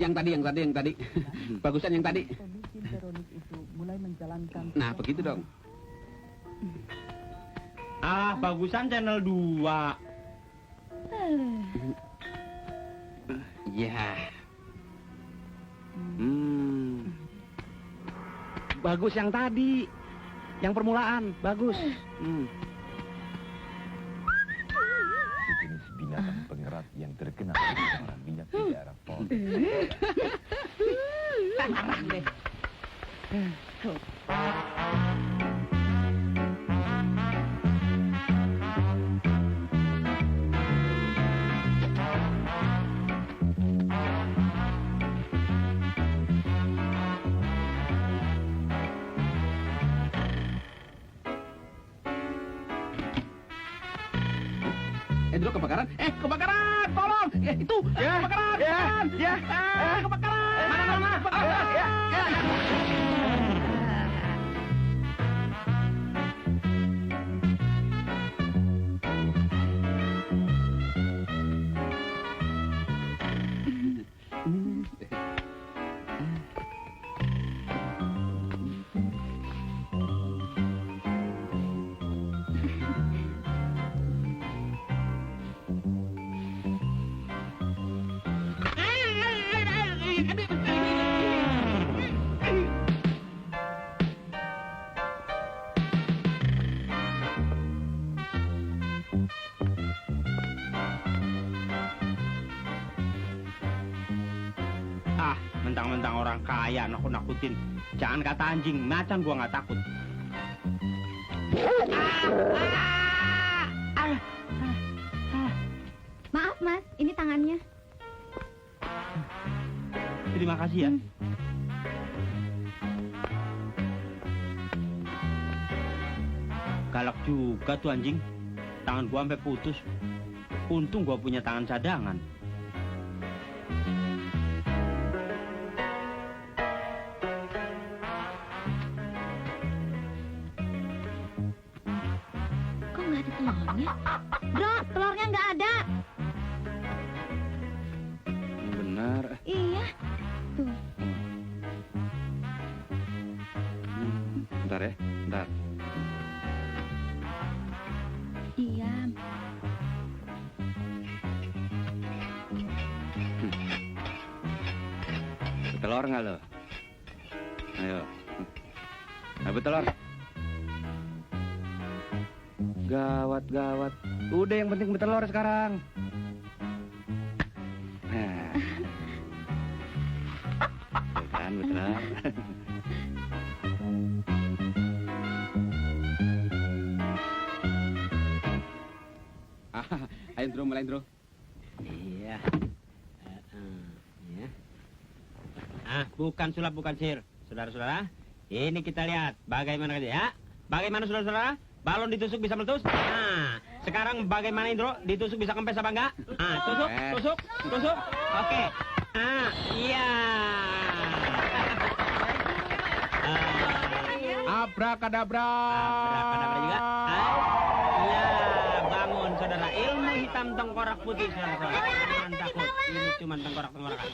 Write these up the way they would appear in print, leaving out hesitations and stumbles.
Yang tadi. Bagusan yang tadi. Kondisi Veronik itu mulai menjalankan. Nah, begitu dong. Bagusan channel 2. Ya. Bagus yang tadi. Yang permulaan, bagus. Sejenis binatang pengerat yang terkena pencemaran minyak di daerah Pol. Parah deh. Endro kebakaran. Kebakaran! Tolong! Itu! Kebakaran! Kebakaran! Mana? Mentang-mentang orang kaya nakut-nakutin. Jangan kata anjing, macan gua nggak takut. Maaf mas, ini tangannya. Terima kasih ya. Galak juga tuh anjing. Tangan gua sampai putus. Untung gua punya tangan cadangan. Kok nggak ada telurnya? Bro, telurnya nggak ada. Benar. Iya. Tuh. Bentar ya, bentar. Iya. Telur nggak lo? Ayo. Ambil telur. Gawat. Udah yang penting bertelur sekarang. Nah. Tuh kan bertelur. Ayo Indro, mulai Indro. Iya. Bukan sulap, bukan sihir. Saudara-saudara, ini kita lihat bagaimana ya. Bagaimana saudara-saudara? Balon ditusuk bisa meletus. Nah, sekarang bagaimana Indro? Ditusuk bisa kempes apa enggak? Tusuk. Oke. Iya. Abrakadabra. Abrakadabra juga. Iya, bangun saudara. Ilmu hitam tengkorak putih saudara. Jangan takut. Ini cuma tengkorak-tengkorakan.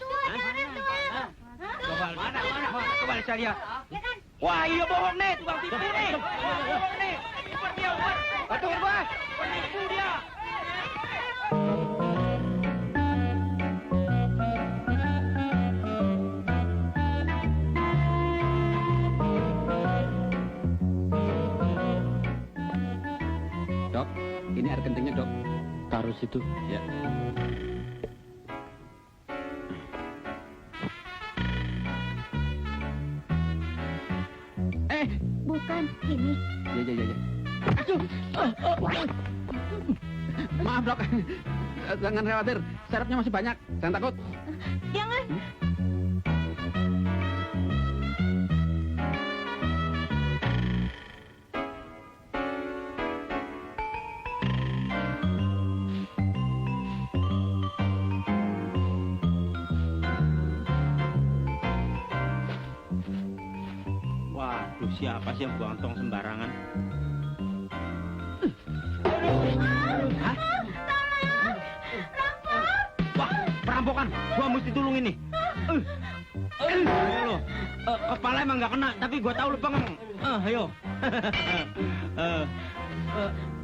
Coba saya lihat. Wah, iya bohong nih, tukang tipu nih. Bohong nih. Keluar dia, keluar. Tunggu gua. Penipu dia. Dok, ini air kentingnya, Dok. Taruh situ. Ya. Bukan, ini. Ya. Aduh. Maaf, Dok. Jangan khawatir. Serepnya masih banyak. Jangan takut. Jangan. Waduh, siapa sih yang buang tong sembarangan? Wah, perampokan. Gua mesti tolong ini. Ayo lo. Kepala emang nggak kena, tapi gua tahu lu pengen. Ayo.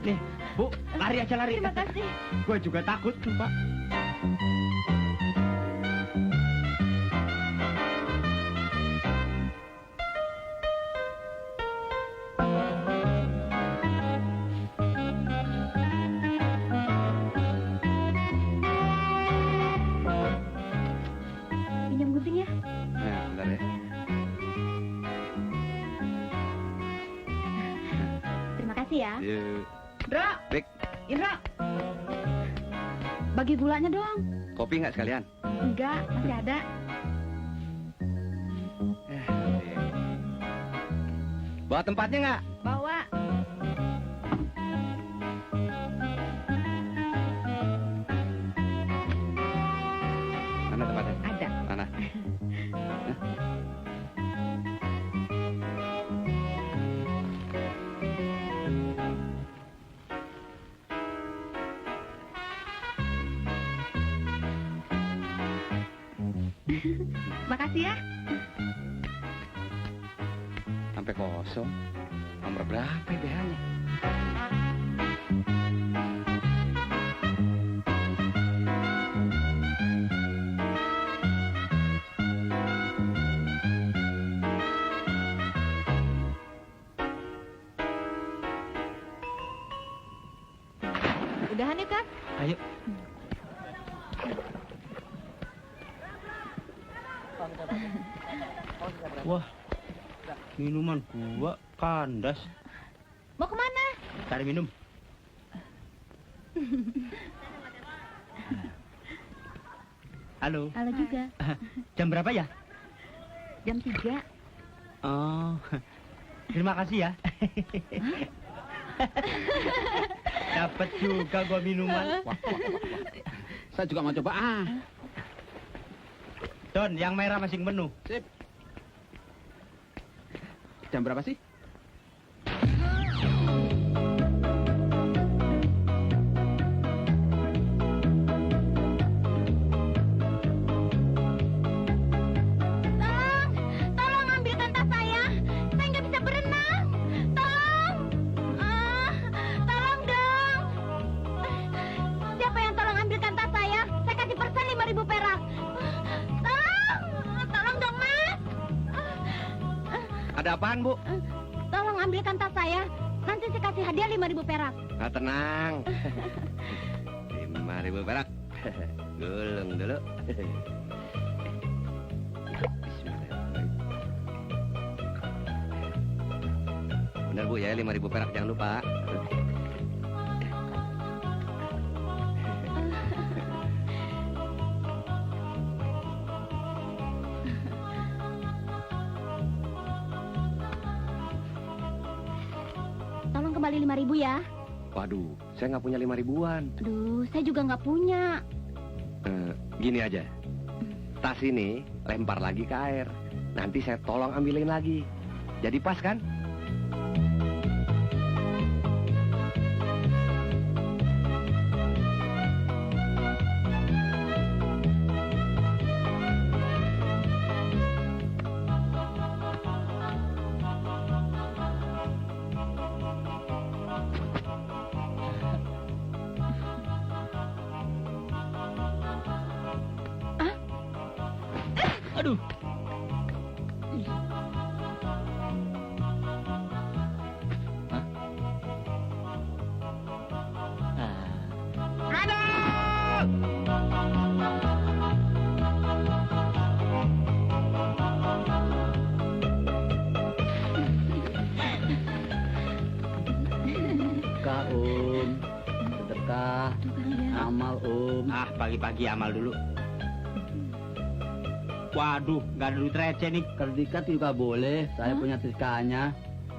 Nih, Bu, lari aja lari. Terima kasih. Gua juga takut, Pak. Pinjam gunting ya. Nah, bentar ya. Terima kasih ya. Yuk. Indra, Bek, Indra. Bagi gulanya dong. kopi nggak sekalian? Enggak, masih ada. Bawa tempatnya nggak? Bawa. Mana tempatnya? Ada. Mana? Makasih ya. Sampai kosong. Nomor berapa ya BH-nya? Udahan ya, Kak? Ayo. Wah, minuman gua kandas. Mau kemana? Cari minum. Halo. Halo juga. Jam berapa ya? Jam 3. Oh, terima kasih ya. Dapat juga gua minuman. Saya juga mau coba. Don, yang merah masih penuh. Sip. Jam berapa sih? Tolong ambilkan tas saya. Saya nggak bisa berenang. Tolong. Tolong dong. Siapa yang tolong ambilkan tas saya? Saya kasih persen 5.000 perak. Tolong dong, Mas. Ada apaan, Bu? Tolong ambilkan tas saya. Nanti saya kasih hadiah 5.000 perak. Ah, tenang. 5.000 perak. Gulung dulu. Bismillahirrahmanirrahim. Benar, Bu, ya, 5.000 perak, jangan lupa. Tolong kembali 5.000 ya. Waduh, saya nggak punya 5.000-an. Aduh, saya juga nggak punya. Gini aja. Tas ini lempar lagi ke air. Nanti saya tolong ambilin lagi. Jadi pas kan? Aduh. Sedekah, sedekah, amal, Ah, pagi-pagi amal dulu. Waduh, nggak ada duit receh nih. Kredikat juga boleh, saya punya sedekahnya.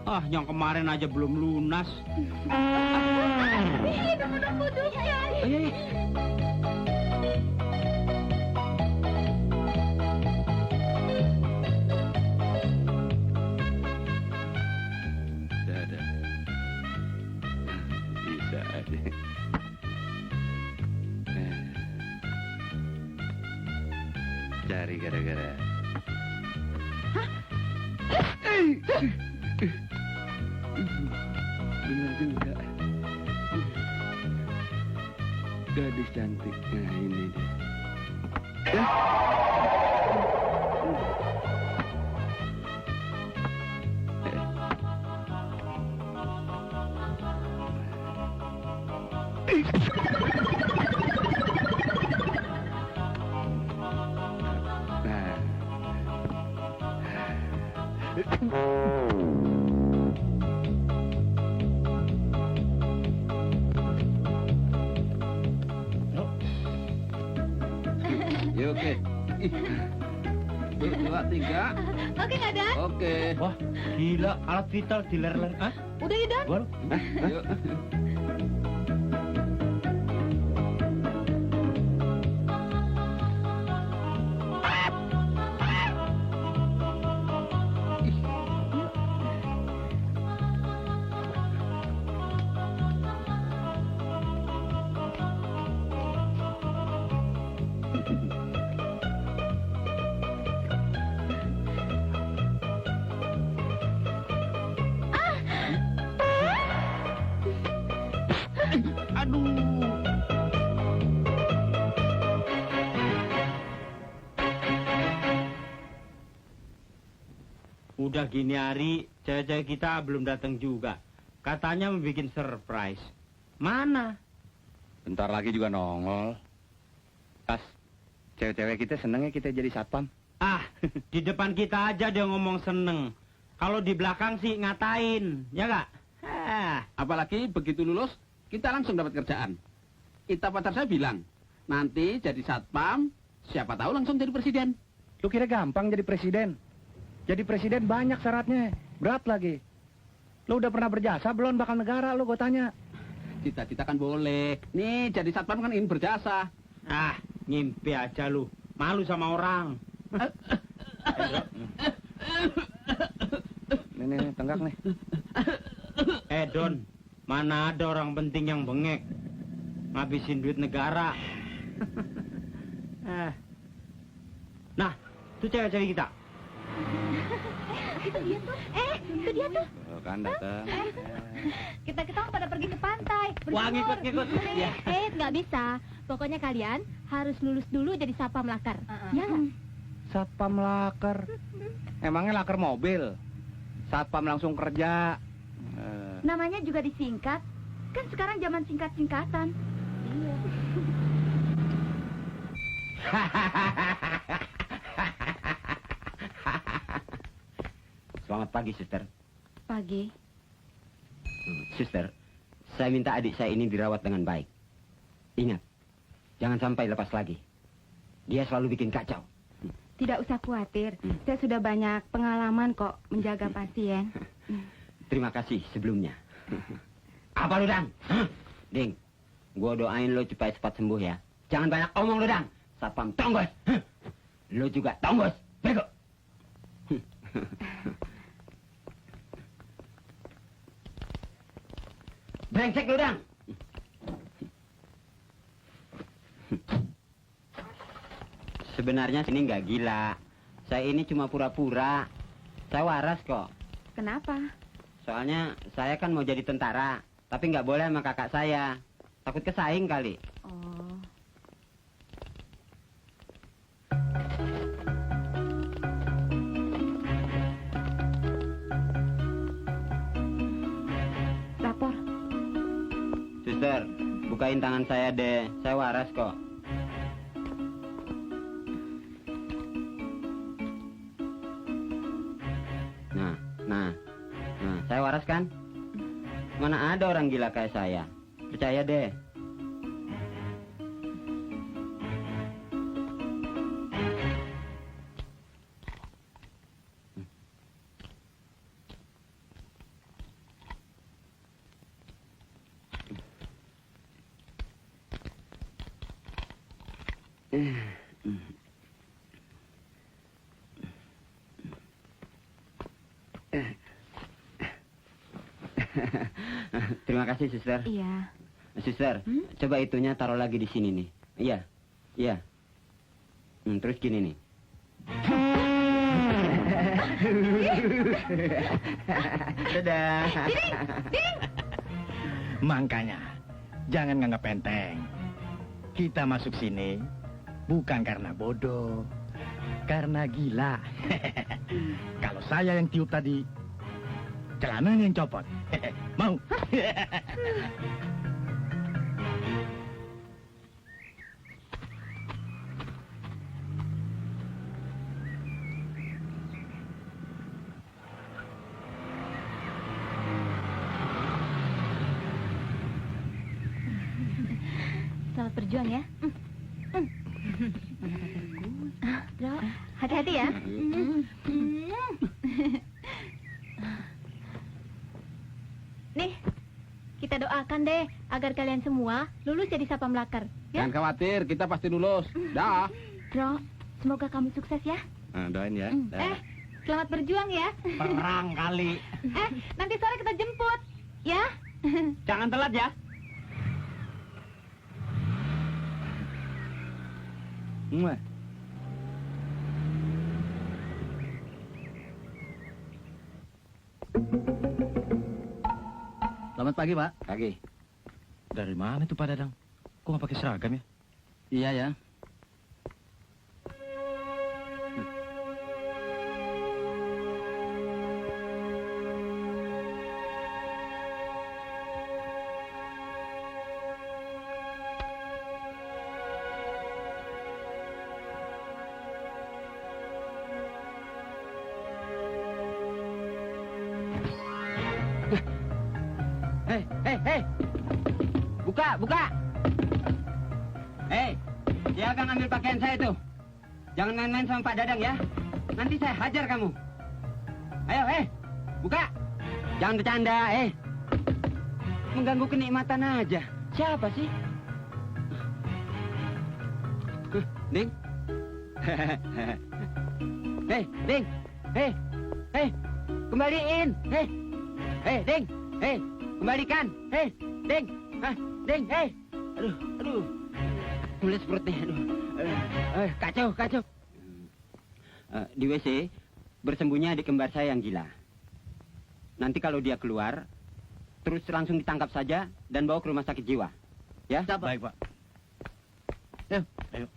Ah, yang kemarin aja belum lunas. Tunggu dulu ya. Ayo, ayo. Ada. Bisa aja. Cari kali gara-gara. Benar juga. Gadis cantik. Nah, ini dia. Ya oke. 1, 2, 3. Oke nggak, Dan? Oke. Wah, gila, alat vital diler-ler. Ah, Udah ya, Dan? gua lu. Yuk. Udah gini hari, cewek-cewek kita belum datang juga. Katanya mau bikin surprise. Mana? Bentar lagi juga nongol. Pas cewek-cewek kita senengnya kita jadi satpam. Ah, di depan kita aja dia ngomong seneng. Kalau di belakang sih ngatain, ya nggak? Apalagi begitu lulus, kita langsung dapat kerjaan. Kita pacar saya bilang, nanti jadi satpam, siapa tahu langsung jadi presiden. Lu kira gampang jadi presiden? Jadi presiden banyak syaratnya, berat lagi. Lu udah pernah berjasa belum bakal negara lu, gue tanya. Cita-cita kan boleh. Nih, jadi satpam kan ingin berjasa. Ah, ngimpi aja lu. Malu sama orang. Nih, tenggak nih. Don, mana ada orang penting yang bengek. Ngabisin duit negara. Nah, itu cewek-cewek kita. Itu dia tuh. Itu dia tuh. Oh, kan datang. Kita pada pergi ke pantai. Wah, berjemur. ngikut. Ya. Nggak bisa. Pokoknya kalian harus lulus dulu jadi satpam lakar. Ya nggak? Satpam laker. Emangnya laker mobil? Satpam langsung kerja. Namanya juga disingkat. Kan sekarang zaman singkat-singkatan. Iya. Selamat pagi, Suster. Pagi. Suster, saya minta adik saya ini dirawat dengan baik. Ingat, jangan sampai lepas lagi. Dia selalu bikin kacau. Tidak usah khawatir. Saya sudah banyak pengalaman kok menjaga pasien. Terima kasih sebelumnya. Apa lu, Dan? Ding, gua doain lo cepat sembuh ya. Jangan banyak omong lu, Dan. Satpam tonggos. Lo juga tonggos. Bego. Brengsek lu, Dan. Sebenarnya sini nggak gila. Saya ini cuma pura-pura. Saya waras kok. Kenapa? Soalnya saya kan mau jadi tentara, tapi nggak boleh sama kakak saya. Takut kesaing kali. Oh. Lapor. Suster, bukain tangan saya deh. Saya waras kok. Nah, saya waras kan? Mana ada orang gila kayak saya? Percaya deh. Terima kasih, Suster. Iya. Suster, coba itunya taruh lagi di sini nih. Iya, iya. Terus gini nih. Dadah. Makanya, jangan nganggap enteng. Kita masuk sini bukan karena bodoh, karena gila. Kalau saya yang tiup tadi, celananya yang copot. Mau? Selamat berjuang ya. Bro, hati-hati ya. Nih, kita doakan deh agar kalian semua lulus jadi sapam lakar. Ya? Jangan khawatir, kita pasti lulus. Dah. Bro, semoga kamu sukses ya. Nah, doain ya. Selamat berjuang ya. Perang kali. Nanti sore kita jemput. Ya. Jangan telat ya. Mwah. Selamat pagi, Pak. Pagi. Dari mana itu Pak Dadang? Kok nggak pakai seragam ya? Iya ya. Hei. Buka. Hei, siapa yang ambil pakaian saya itu? Jangan main-main sama Pak Dadang ya. Nanti saya hajar kamu. Ayo, buka. Jangan bercanda, mengganggu kenikmatan aja. Siapa sih? Ding. Ding. Kembaliin. Ding. Kembalikan. Ding. Ding. Aduh. Mules perutnya, aduh. Kacau. Di WC, bersembunyi adik kembar saya yang gila. Nanti kalau dia keluar, terus langsung ditangkap saja dan bawa ke rumah sakit jiwa. Ya? Baik, Pak. Ayo.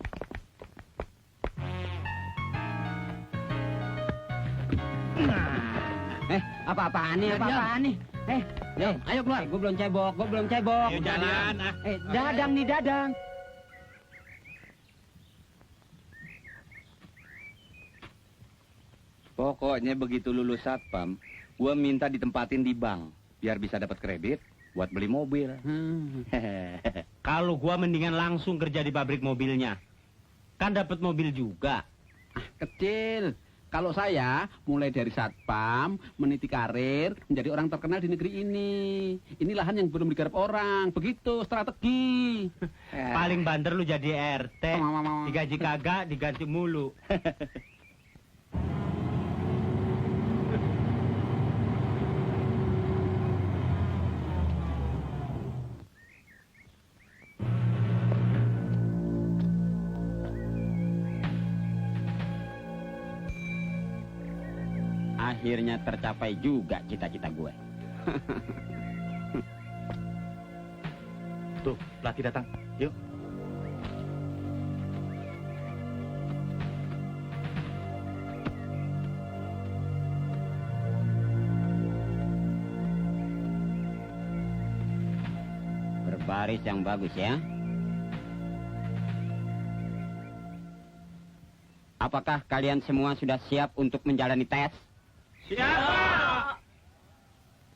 Apa-apaan nih? Ayo keluar. Gue belum cebok. Ayo jalan. Dadang. Pokoknya begitu lulus satpam, gua minta ditempatin di bank biar bisa dapat kredit buat beli mobil. Kalau gua mendingan langsung kerja di pabrik mobilnya. Kan dapat mobil juga. Kecil. Kalau saya mulai dari satpam, meniti karir, menjadi orang terkenal di negeri ini. Ini lahan yang belum digarap orang. Begitu strategi. Paling banter lu jadi RT. Digaji kagak, diganti mulu. Akhirnya tercapai juga cita-cita gue. Tuh, pelatih datang. Yuk. Berbaris yang bagus ya. Apakah kalian semua sudah siap untuk menjalani tes? Siap!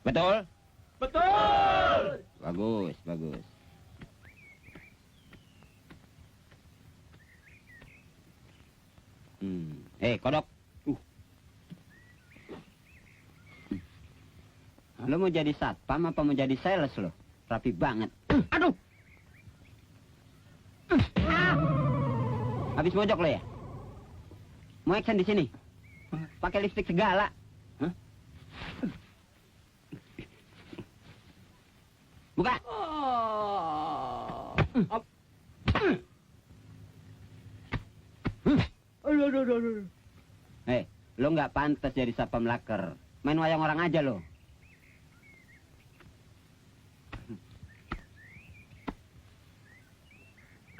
Betul? Betul! Bagus. Kodok. Lo mau jadi satpam apa mau jadi sales lo? Rapi banget. Aduh! Habis mojok lo ya? Mau action di sini? Pakai lipstick segala. Buka. lo nggak pantas jadi satpam laker. Main wayang orang aja lo.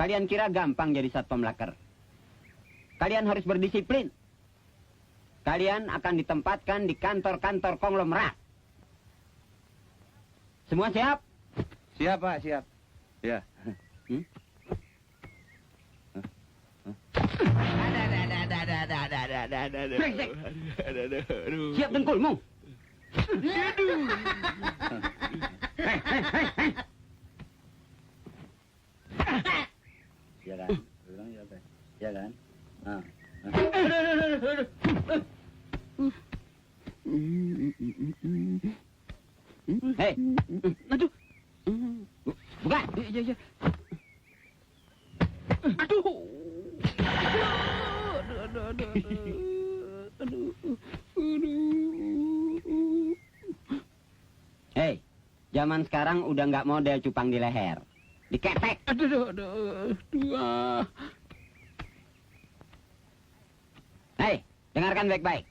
Kalian kira gampang jadi satpam laker? Kalian harus berdisiplin. Kalian akan ditempatkan di kantor-kantor konglomerat. Semua siap? Siap, Pak, siap. Ya. Brengsek. Siap dengkulmu. Iya kan? Bilang iya, Pak. Iya kan? Nah. Hei, aduh, buka. Iya, iya. Aduh. Hei, zaman sekarang udah nggak model cupang di leher, diketek. Aduh. Hei, dengarkan baik-baik.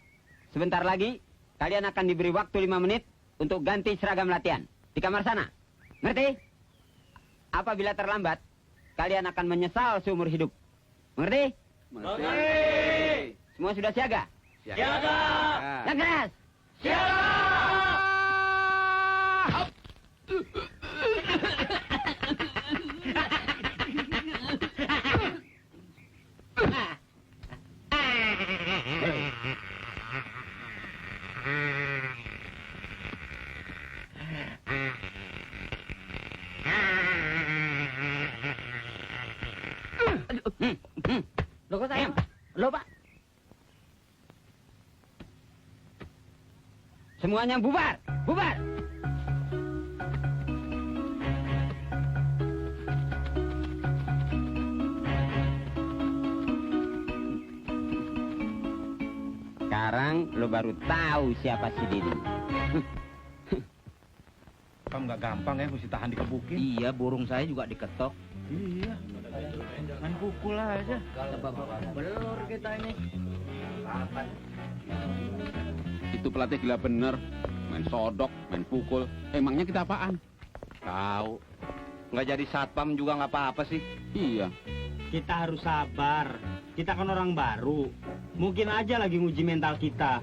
Sebentar lagi, kalian akan diberi waktu 5 menit untuk ganti seragam latihan di kamar sana. Ngerti? Apabila terlambat, kalian akan menyesal seumur hidup. Mengerti? Mengerti. Semua sudah siaga? Siaga. Yang keras! Loh kok saya? Loh Pak? Semuanya bubar! Bubar! Sekarang lo baru tahu siapa si Didi. Kamu nggak gampang ya, mesti tahan dikebukin. Iya, burung saya juga diketok. Iya. Main pukul aja. Belur kita ini. Itu pelatih gila bener. Main sodok, main pukul. Emangnya kita apaan? Tahu. Nggak jadi satpam juga nggak apa-apa sih. Iya. Kita harus sabar. Kita kan orang baru. Mungkin aja lagi nguji mental kita.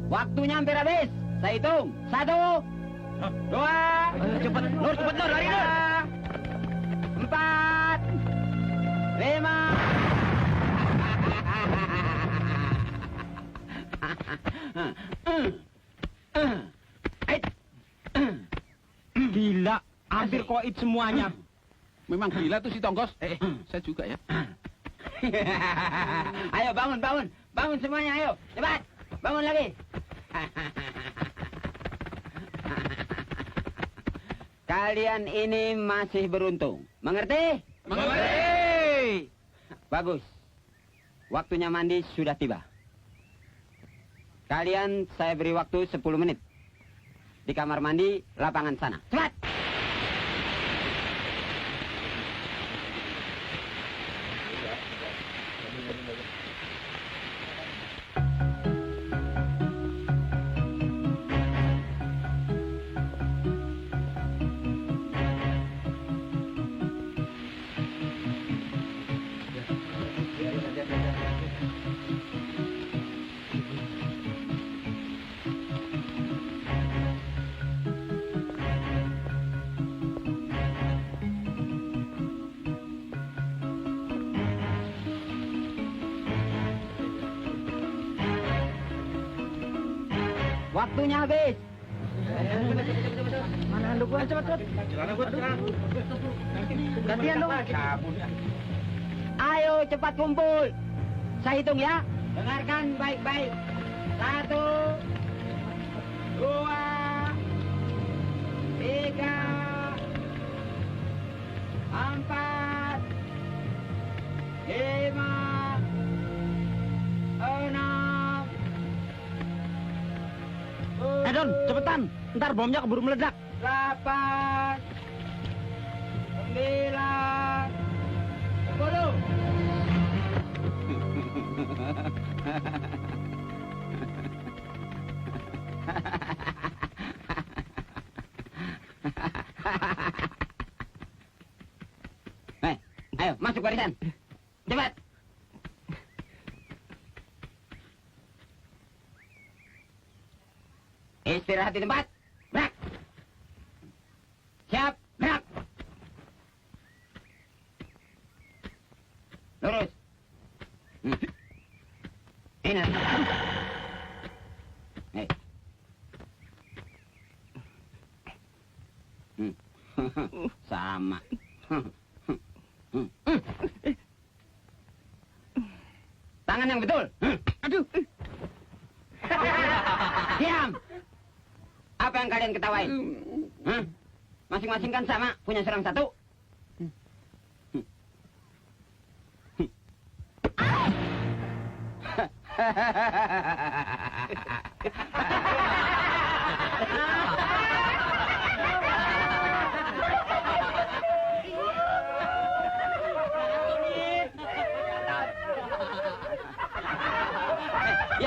Waktunya hampir habis. Saya hitung. 1, 2, Cepet, Nur, lari Nur. 4, 5. Gila, hampir koit semuanya. Memang gila tuh si Tonggos. Saya juga ya. Ayo bangun, bangun. Bangun semuanya, ayo. Cepat. Bangun lagi. Kalian ini masih beruntung. Mengerti? Mengerti. Bagus. Waktunya mandi sudah tiba. Kalian saya beri waktu 10 menit. Di kamar mandi lapangan sana. Cepat! Waktunya habis. Mana handuk gua? Cepet. Gantian dong. Ayo cepat kumpul. Saya hitung ya. Dengarkan baik-baik. 1, 2, 3, 4, 5, 6. Don, cepetan. Ntar bomnya keburu meledak. 8, 9, 10. Ayo, masuk barisan. Cepat. Istirahat di tempat. Gerak. Siap, gerak. Lurus. Enak. Hei. Sama. Tangan yang betul. Aduh. Diam. Apa yang kalian ketawain? Hah? Masing-masing kan sama, punya serang satu.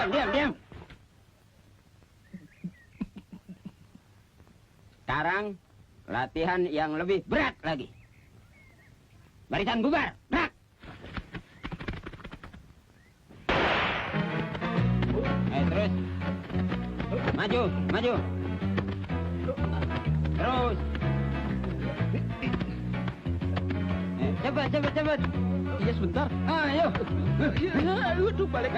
Diam. Sekarang latihan yang lebih berat lagi. Barisan bubar, gerak. Terus. Maju. Terus. Cepat. Iya, sebentar. Ayo. Aduh, balik.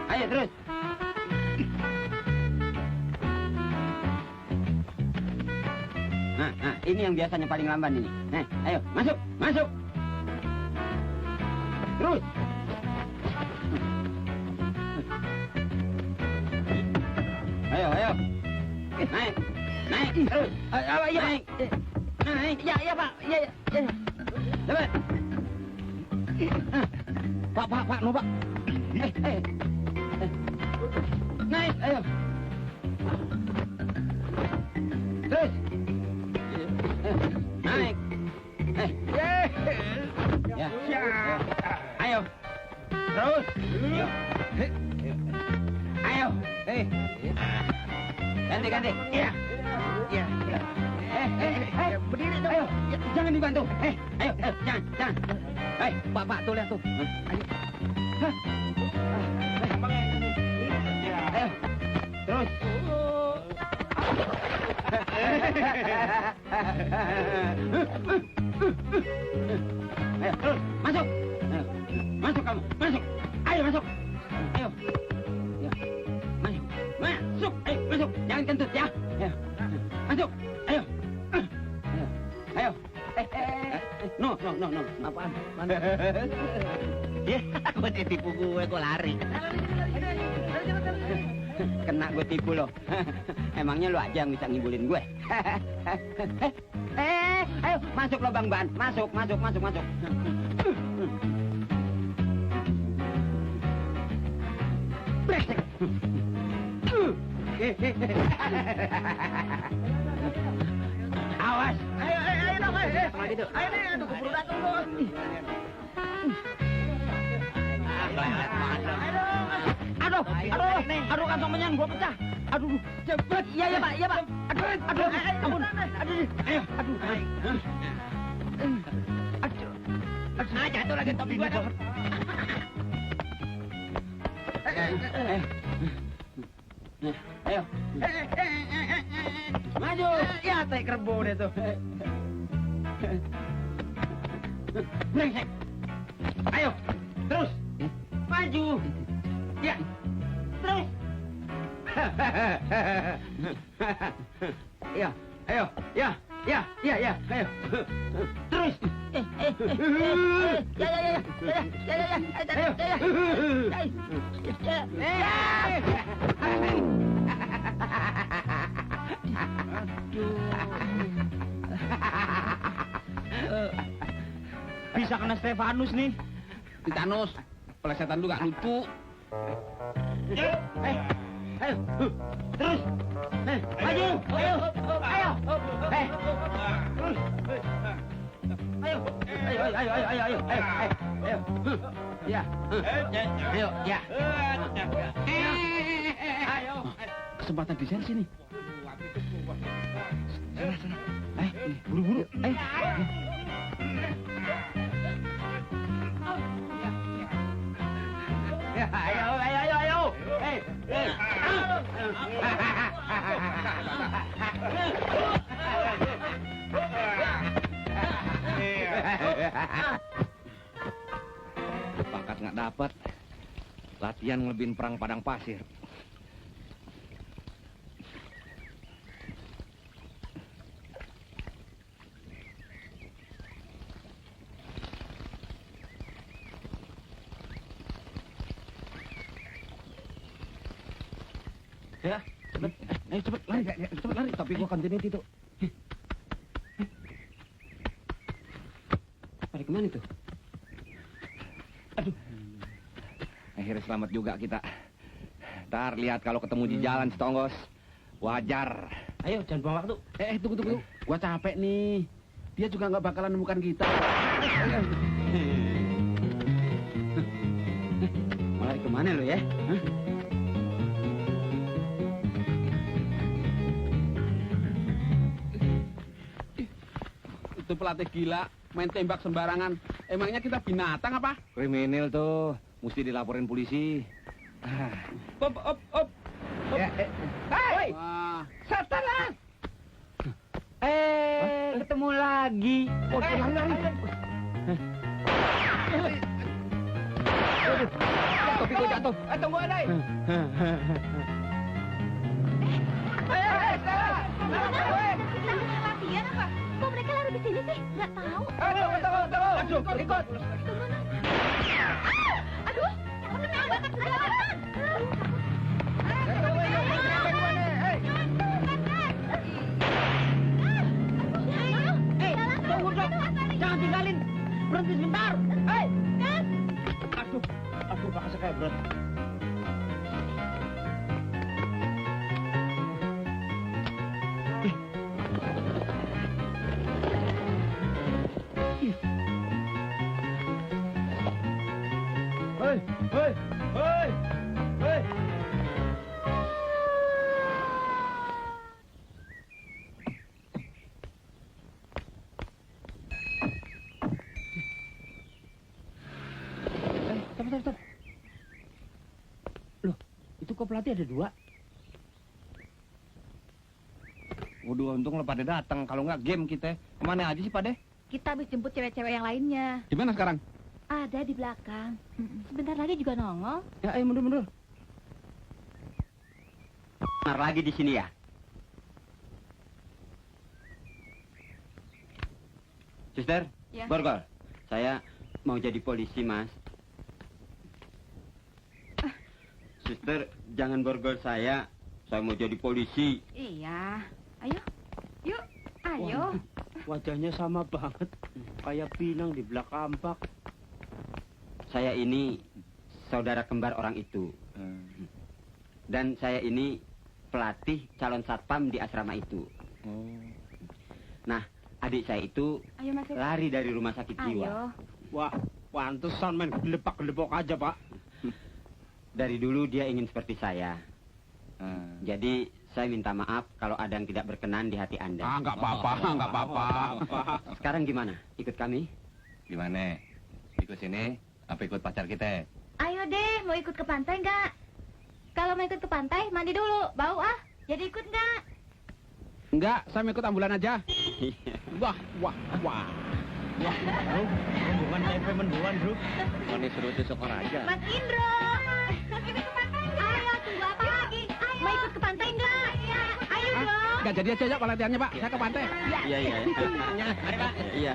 Ayo terus. Nah, ini yang biasanya paling lamban ini. Ayo, masuk. Terus. Ayo. Naik. Terus. Iya, naik. Ya, Pak. Ya. Cepat. Pak, no, Pak. Naik, ayo. Terus. Naik. Ya. Ayo. Terus. Ayo. Ganti. Ya. Berdiri dong. Ayo. Jangan dibantu. Ayo, jangan. Pak, tuh lihat tuh. Ayo. Ayo. Terus. Ayo, terus. Masuk. Masuk kamu. Masuk. Ayo, masuk. Ayo. Ya. Masuk. Ayo, masuk. Jangan kentut ya. Ayo. Masuk. Ayo. Ayo. No. Apaan? Mana? Ya, gue ditipu gue lari. Kena gue tipu lo. Emangnya lo aja yang bisa ngibulin gue. Ayo masuk lubang ban. Masuk. Brengsek. Awas. Ayo dong. Ayo deh, aduh keburu datang dong. Aduh kantong menyan gua pecah. Aduh, cepet. Iya Pak. Aduh, ampun. Ayo. Jatuh lagi topi gua dong. Ayo. Maju. Ya, teh kerbo deh tuh. Brengsek. Ayo. Terus. Maju. Ya. Terus. Ya. Ayo. Ya. Ayo. Terus. Bisa kena Stefanus nih. Titanus, pelesetan lu gak lucu. Ayo. Terus. Maju. Ayo. Ya. Ayo, ya. Kesempatan di sini. Sana. Buru-buru. Ayo. Bakat nggak dapat. Latihan ngelebihin perang padang pasir. Ya, cepet. Ayo cepet lari. Cepet lari. Tapi gua continuity tuh. Pada kemana tuh? Akhirnya selamat juga kita. Ntar lihat kalau ketemu di jalan setonggos. Wajar. Ayo, jangan buang waktu. Tunggu. Gua capek nih. Dia juga nggak bakalan nemukan kita. Lari kemana lo ya? Hah? Itu pelatih gila, main tembak sembarangan. Emangnya kita binatang apa? Kriminal tuh. Mesti dilaporin polisi. Op. Hei, Wah, setan! Ketemu lagi. Lari. Topi gua jatuh. Tunggu ada. Latihan apa? Kok mereka lari di sini sih? Nggak tahu. Tunggu. Ikut. Aduh, udah main banget kelihatan. Tunggu dong. Jangan tinggalin. Berhenti sebentar. Aduh, bakal kayak berat. Stop. Loh, itu kok pelatih ada 2? Waduh, untung lo pada datang. Kalau nggak game kita. Kemana aja sih, Pade? Kita habis jemput cewek-cewek yang lainnya. di mana sekarang? Ada di belakang. Sebentar lagi juga nongol. Ya, ayo mundur. Benar lagi di sini ya? Suster, Ya. Borgol. Saya mau jadi polisi, Mas. Suster, jangan borgol saya. Saya mau jadi polisi. Iya. Ayo. Yuk. Ayo. Wajahnya sama banget. Kayak Pinang di belakang kampak. Saya ini saudara kembar orang itu. Dan saya ini pelatih calon satpam di asrama itu. Nah, adik saya itu Ayo masuk. lari dari rumah sakit jiwa. Ayo. Wah, pantesan main gelepak-gelepok aja, Pak. Dari dulu dia ingin seperti saya. Jadi saya minta maaf kalau ada yang tidak berkenan di hati Anda. Nggak apa-apa. Sekarang gimana? Ikut kami? Gimana? Ikut sini? Apa ikut pacar kita? Ayo deh, mau ikut ke pantai nggak? Kalau mau ikut ke pantai, mandi dulu. Bau ah. Jadi ikut nggak? Enggak, saya mau ikut ambulan aja. Wah. Rombongan TP menduan, Bro. Ini suruh tusuk orang aja. Mas Indro. Ayo, tunggu apa lagi? Mau ikut ke pantai nggak? Ayo dong. Nggak jadi aja ya latihannya, Pak. Saya ke pantai. Iya. Mari, Pak. Iya.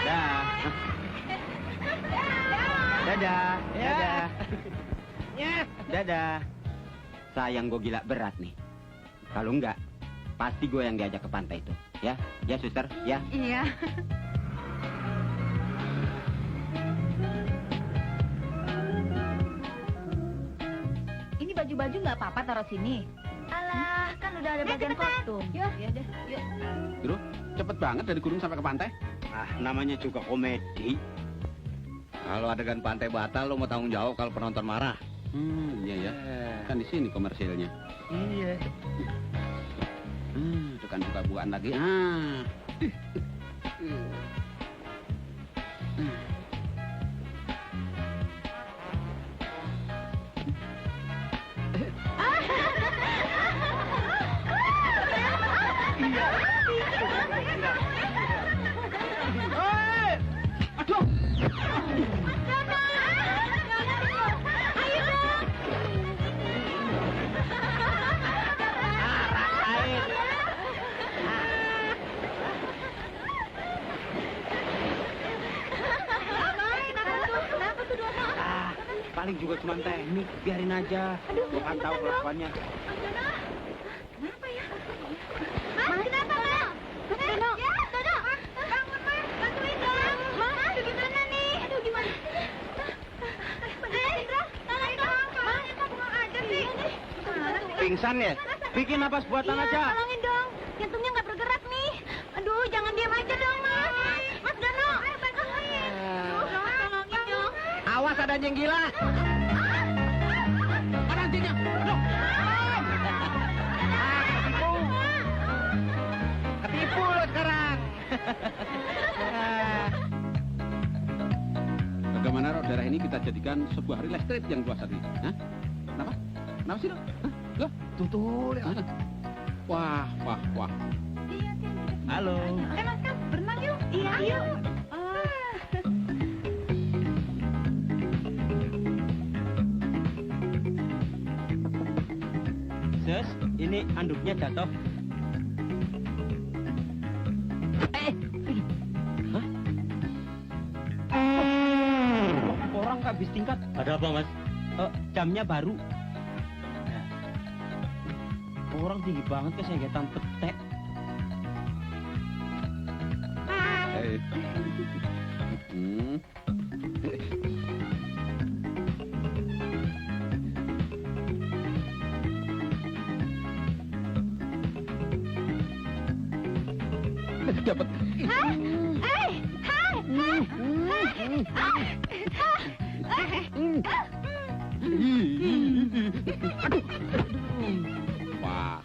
Dah. Dadah. Dadah. Sayang gue gila berat nih. Kalau enggak, pasti gue yang diajak ke pantai itu. Ya, suster, ya. Iya. Ini baju-baju nggak apa-apa taruh sini. Alah, kan udah ada bagian kostum. Yuk. Iya deh, yuk. Bro, cepet banget dari gunung sampai ke pantai. namanya juga komedi. Kalau adegan pantai batal, lo mau tanggung jawab kalau penonton marah. Iya ya. Kan di sini komersilnya. Iya. Itu kan buka-bukaan lagi. Paling juga cuma teknik, biarin aja. Gue kan tahu kelakuannya. Kenapa ya? Mas, kenapa, Mas? Dono, Dono, bangun, Mas. Bantuin dong. Mas, aduh gimana nih? Aduh gimana? Tolong dong. Mas, kok bengong aja sih? Pingsan ya? Bikin napas buatan Iya, aja. tolongin dong. Jantungnya nggak bergerak nih. Aduh, jangan diam aja dong, Mas. Mas Dono, bantuin. Aduh, tolongin dong. Awas ada yang gila. Mana antinya? Loh. Ketipu lo sekarang. Bagaimana roh darah ini kita jadikan sebuah real estate yang luas tadi? Hah? Kenapa? Kenapa sih lo? Loh? Tutul. Wah. Halo. Mas, berenang yuk. Iya, yuk. Sus, ini anduknya jatuh. Orang nggak habis tingkat. Ada apa, Mas? Jamnya baru. Orang tinggi banget kesengetan petek. Dapat. Wah.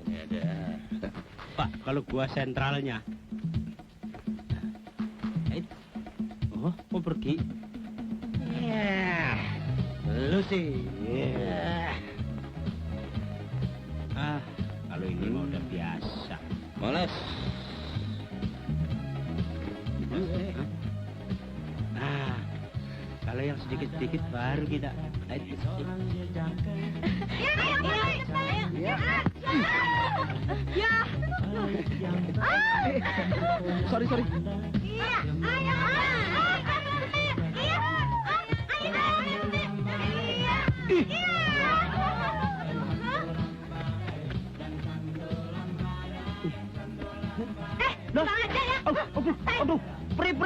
Ini ada. Pak, kalau gua sentralnya. Oh, mau pergi? Lu sih. Kalau ini mah udah biasa. Males. Kalau yang sedikit-sedikit baru kita. Sorry. Aduh,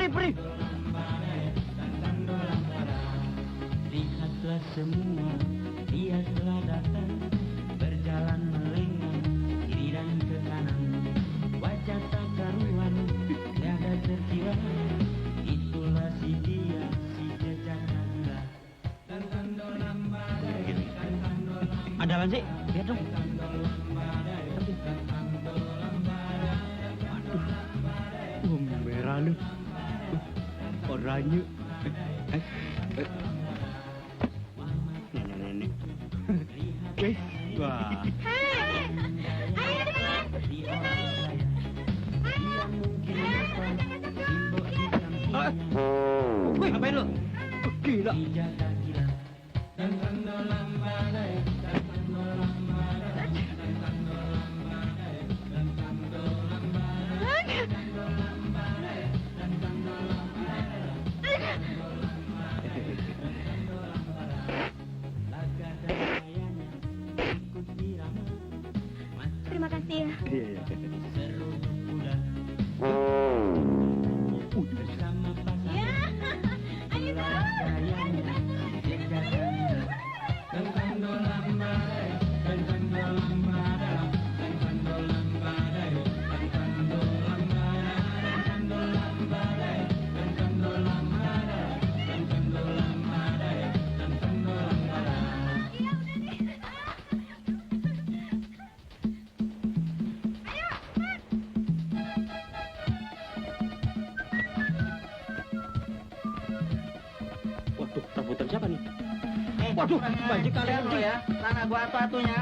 peri. Lihatlah semua, dia telah datang, berjalan melenggang, kiri dan ke kanan, wajah tak karuan, tiada terkira, itulah si dia, si jejak ganda. Ada apa sih? Lihat dong. Waduh, merah lu. Oranye. Nenek. Wah. Wih, ngapain lu? Gila. Terima kasih ya. siapa nih? Waduh, baju kalian lo ya. Sana gua atu-atunya.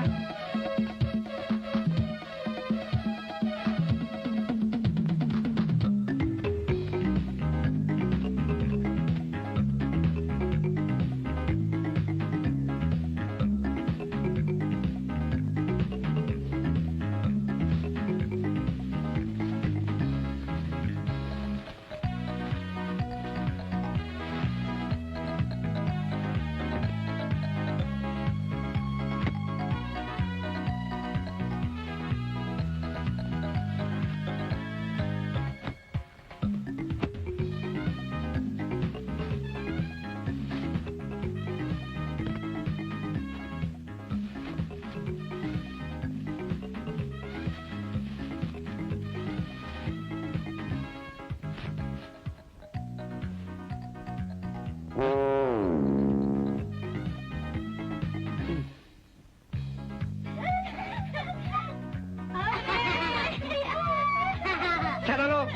Sana lo.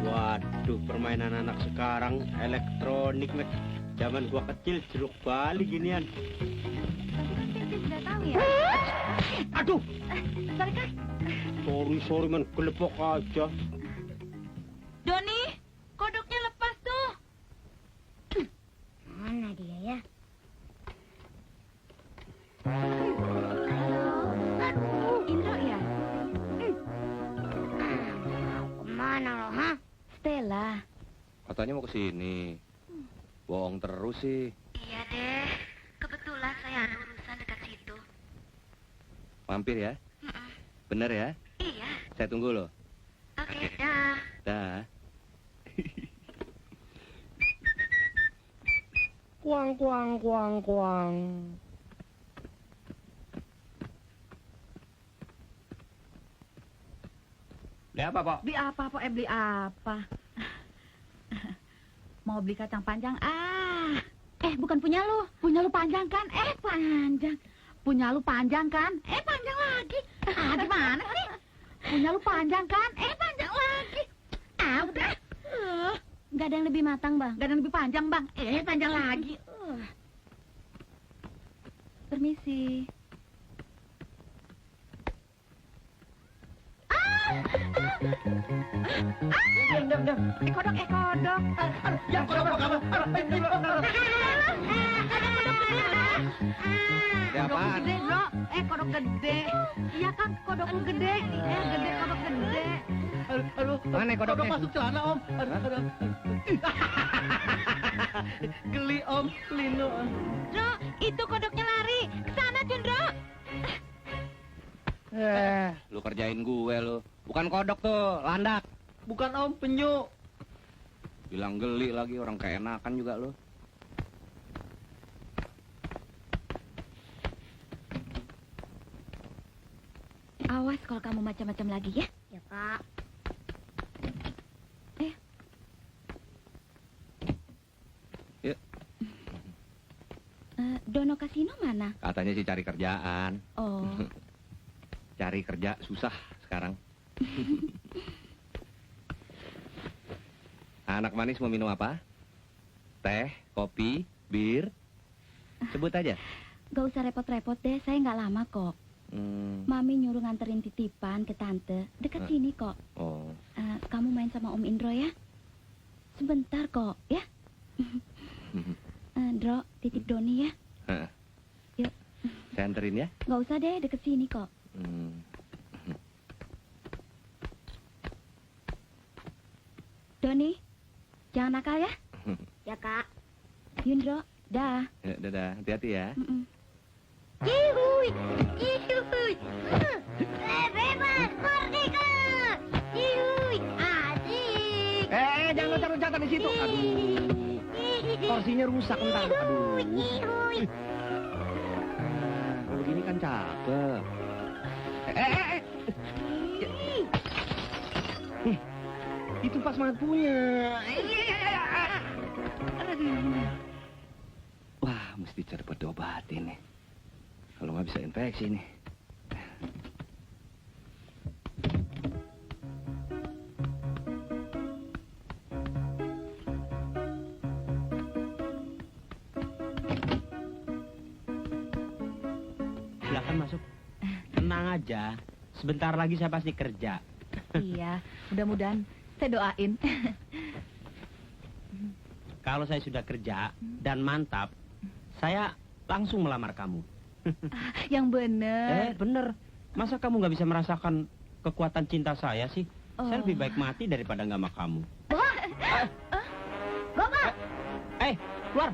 Waduh, permainan anak sekarang elektronik nih. Zaman gua kecil jeruk bali ginian. Tapi sudah tahu ya. Aduh, Sorry Kak. sorry man, kelepok aja. Doni, kodoknya lepas tuh. Mana dia ya? Indro ya? Kemana lo, ha? Stella. Katanya mau ke sini. Bohong terus sih. Iya deh. Kebetulan saya ada urusan dekat situ. Mampir ya? Bener ya? Iya. Saya tunggu loh. Oke, dah. Dah. Kuang, kuang, kuang, kuang. Beli apa, Pok? Beli apa, Pak? Beli apa? Mau beli kacang panjang? Bukan punya lu. Punya lu panjang kan? Panjang. Punya lu panjang kan? Panjang lagi. Gimana sih? Punya lu panjang kan? Panjang lagi. Udah. Gak ada yang lebih matang, Bang. Gak ada yang lebih panjang, Bang. Panjang lagi. Permisi. Diam. Kodok. Ya, kodok apa? Ada apaan? Gede, Bro. Kodok gede. Iya kan, kodok lu gede. Gede, kodok gede. Aduh, Mana kodoknya? kodok masuk celana, Om. Aduh. Geli, Om. Lino. Bro, itu kodoknya lari. Kesana, Cundro. Lu kerjain gue lu. Bukan kodok tuh, landak. Bukan, Om, penyu. Bilang geli lagi, orang keenakan juga lu. Awas kalau kamu macam-macam lagi ya. Ya, Kak. Dono Kasino mana? Katanya sih cari kerjaan. Oh, Cari kerja susah sekarang. Anak manis mau minum apa? Teh, kopi, bir? Sebut aja. gak usah repot-repot deh. Saya nggak lama kok. Mami nyuruh nganterin titipan ke tante. Dekat sini kok. Oh. Kamu main sama Om Indro ya? Sebentar kok, ya? Indro, titip Doni ya? Yuk. Saya anterin ya. Gak usah deh, deket sini kok. Doni, jangan nakal ya? Ya, Kak. Yundro, dah. Ya, dadah, hati-hati ya. Yuhui! Bebas! Merdeka! Yuhui! Asik! Jangan loncat-loncatan di situ. Aduh. Torsinya rusak entar. Aduh. Yuhui! Kalau begini kan cakep. Itu pas mampunya. Wah, mesti cepet diobatin nih. Kalau nggak bisa infeksi nih. aja. Sebentar lagi saya pasti kerja. Iya, mudah-mudahan. Saya doain. Kalau saya sudah kerja dan mantap, saya langsung melamar kamu. Yang bener. Bener. Masa kamu nggak bisa merasakan kekuatan cinta saya sih? Saya Oh. lebih baik mati daripada nggak sama kamu. Bapak! Keluar!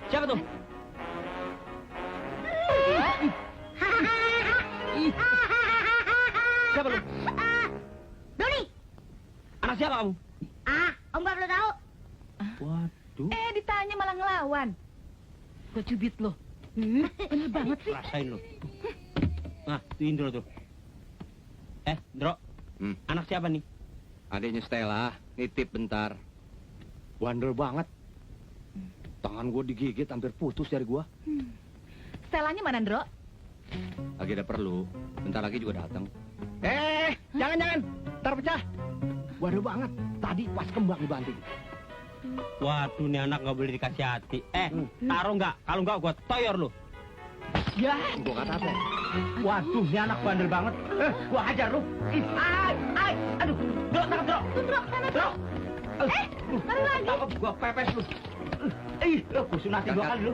Siapa tuh? Siapa lu? Doni! Anak siapa kamu? Om gak perlu tahu. Waduh. Ditanya malah ngelawan. Gue cubit lo. Bener banget sih. Rasain lu. Nah, tuh Indro tuh. Indro. Anak siapa nih? Adiknya Stella, nitip bentar. Bandel banget. Tangan gue digigit hampir putus dari gue. Stelanya mana, Ndro? Lagi ada perlu, bentar lagi juga datang. Jangan. Ntar pecah. Bandel banget. Tadi pas kembang dibanting. Waduh, nih anak nggak boleh dikasih hati. Taruh nggak? Kalau nggak, gua toyor lu. Ya, gue kata apa? Waduh, nih anak bandel banget. Gua hajar lu. Aduh, Dro, tangkap Dro. Dro. Taruh lagi. Tangkap, gua pepes lu. Gua sunatin 2 kali lu.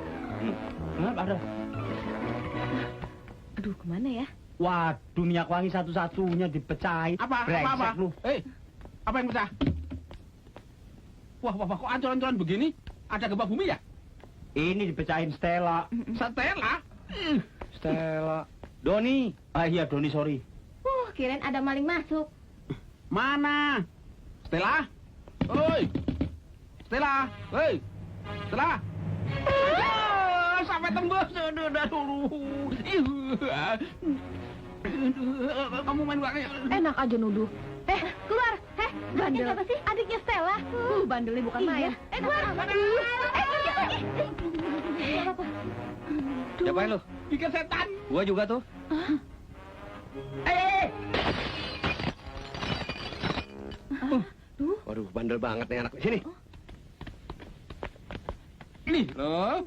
Ada. Aduh, kemana ya? Waduh, minyak wangi satu-satunya dipecahin. Apa? Brengsek lu. Apa yang pecah? Wah, kok ancur-ancuran begini? Ada gempa bumi ya? Ini dipecahin Stella. Stella? Stella. Doni. Iya, Doni, sorry. Kirain ada maling masuk. Mana? Stella? Oi! Stella! Hei! Stella! Sampai tembus. Kamu main gak? Enak aja nuduh. Keluar. Bandel. Siapa sih? Adiknya Stella. Bandelnya bukan main. Keluar. Siapa lu? Bikin setan. Gua juga tuh. Waduh, bandel banget nih anak. Sini. Nih loh.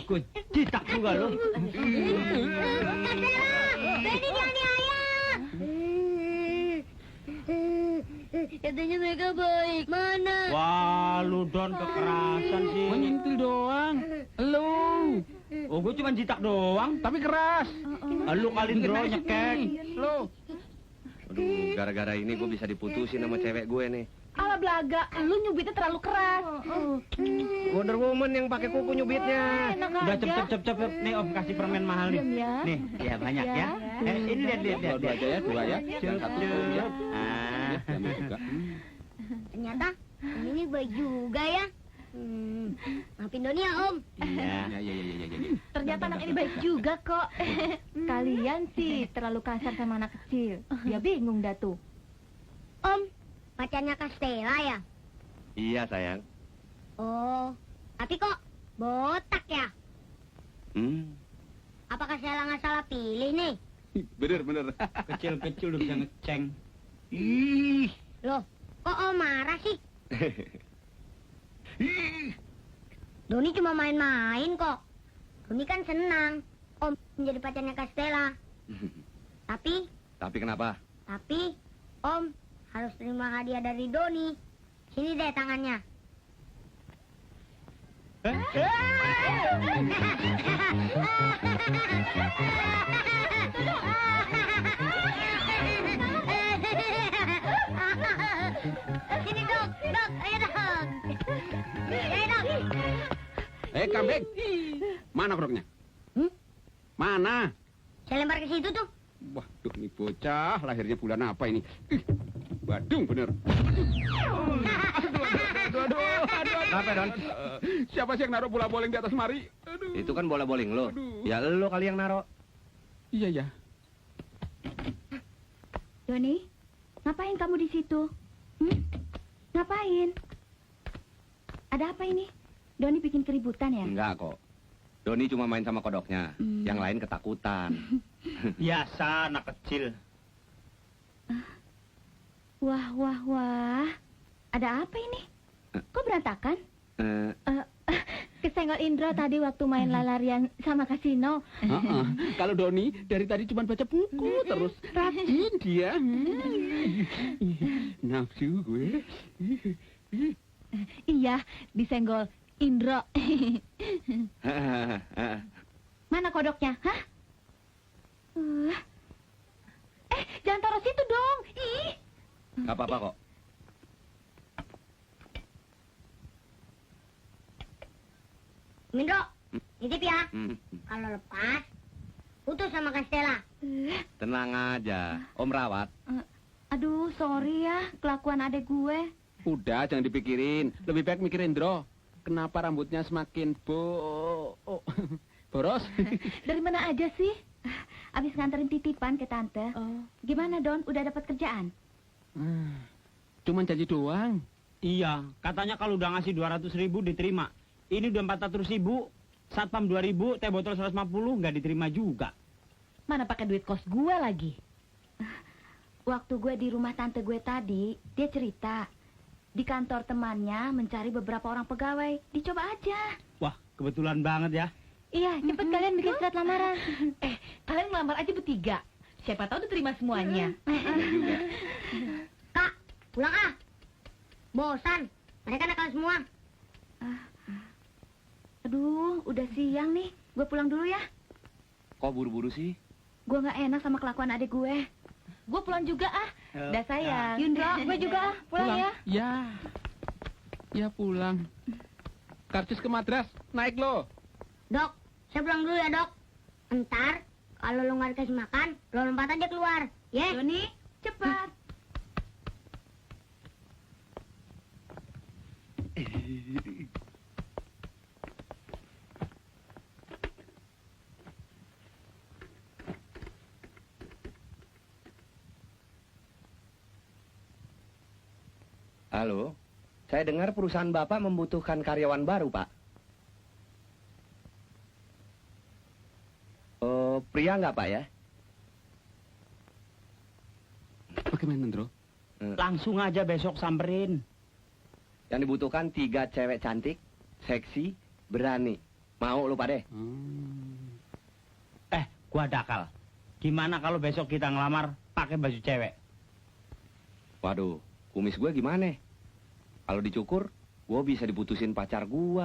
Gua citak juga lu. Benny jangan ayah. Katanya mereka baik. Mana? Wah, lu Don kekerasan sih. Menyentil doang. Lu. Oh, gua cuma jitak doang. Tapi keras. Lu kali Dro nyekek. Lu. Aduh, gara-gara ini gue bisa diputusin sama cewek gue nih. Ala belaga, lu nyubitnya terlalu keras. Wonder Woman yang pakai kuku nyubitnya. Udah cepet. Nih Om kasih permen mahal nih. Diam ya. Nih, ya banyak ya. Ini lihat. Dua aja ya, dua ya. Yang satu ya. Sama juga. Ternyata ini baik juga ya. Maafin Doni ya Om. Iya. Ya. Ternyata anak ini baik juga kok. Kalian sih terlalu kasar sama anak kecil. Dia bingung dah tuh. Om, pacarnya Kastela ya? Iya, sayang. Oh, tapi kok botak ya? Apakah Kastela nggak salah pilih nih? Bener. Kecil-kecil udah bisa ngeceng. Loh, kok Om marah sih? Doni cuma main-main kok. Doni kan senang Om menjadi pacarnya Kastela. Tapi kenapa? Tapi Om harus terima hadiah dari Doni. Sini deh tangannya. Sini dong, ayo dong. Kambing. Mana keroknya? Mana? Saya lempar ke situ tuh. Waduh, ini bocah lahirnya bulan apa ini? Badung bener. Aduh. Kenapa, Don? Siapa sih yang naruh bola bowling di atas mari? Aduh. Itu kan bola bowling lo. Ya lo kali yang naro. Iya. Doni, ngapain kamu di situ? Ngapain? Ada apa ini? Doni bikin keributan ya? Enggak kok. Doni cuma main sama kodoknya. Yang lain ketakutan. Biasa anak kecil. Wah. Ada apa ini? Kok berantakan? Kesenggol Indro tadi waktu main lalarian sama kasino. Kalau Doni dari tadi cuma baca buku terus. Rajin dia. Nafsu gue. Iya, disenggol Indro. Mana kodoknya? Hah? Jangan taruh situ dong. Ih. Gak apa-apa kok. Indro, nitip ya. Kalau lepas, putus sama Kastela. Tenang aja, Om rawat. Aduh, sorry ya, kelakuan adek gue. Udah, jangan dipikirin. Lebih baik mikirin, Indro. Kenapa rambutnya semakin boros? Dari mana aja sih? Abis nganterin titipan ke tante. Gimana, Don? Udah dapat kerjaan? Cuman janji doang. Iya, katanya kalau udah ngasih 200.000 diterima. Ini udah 400.000, satpam 2.000, teh botol 150 nggak diterima juga. Mana pakai duit kos gue lagi? Waktu gue di rumah tante gue tadi, dia cerita di kantor temannya mencari beberapa orang pegawai. Dicoba aja. Wah, kebetulan banget ya. Iya, cepet kalian bikin surat lamaran. Kalian ngelamar aja bertiga. Siapa tahu diterima semuanya. Kak, pulang ah. Bosan, mereka nakal semua. Aduh, udah siang nih. Gue pulang dulu ya. Kok buru-buru sih? Gue nggak enak sama kelakuan adik gue. Gue pulang juga ah. Dah sayang. Yundro, gue juga pulang ya. Ya pulang. Karcis ke Madras, naik lo. Dok, saya pulang dulu ya, Dok. Ntar, kalau lo nggak dikasih makan, lo lompat aja keluar. Ya? Doni, cepat. Halo, saya dengar perusahaan Bapak membutuhkan karyawan baru, Pak. Oh, pria nggak, Pak ya? Bagaimana, Indro? Langsung aja besok samperin. Yang dibutuhkan 3 cewek cantik, seksi, berani. Mau lu, Pak deh? Gua dakal. Gimana kalau besok kita ngelamar pakai baju cewek? Waduh, kumis gue gimana? Kalau dicukur, gue bisa diputusin pacar gue.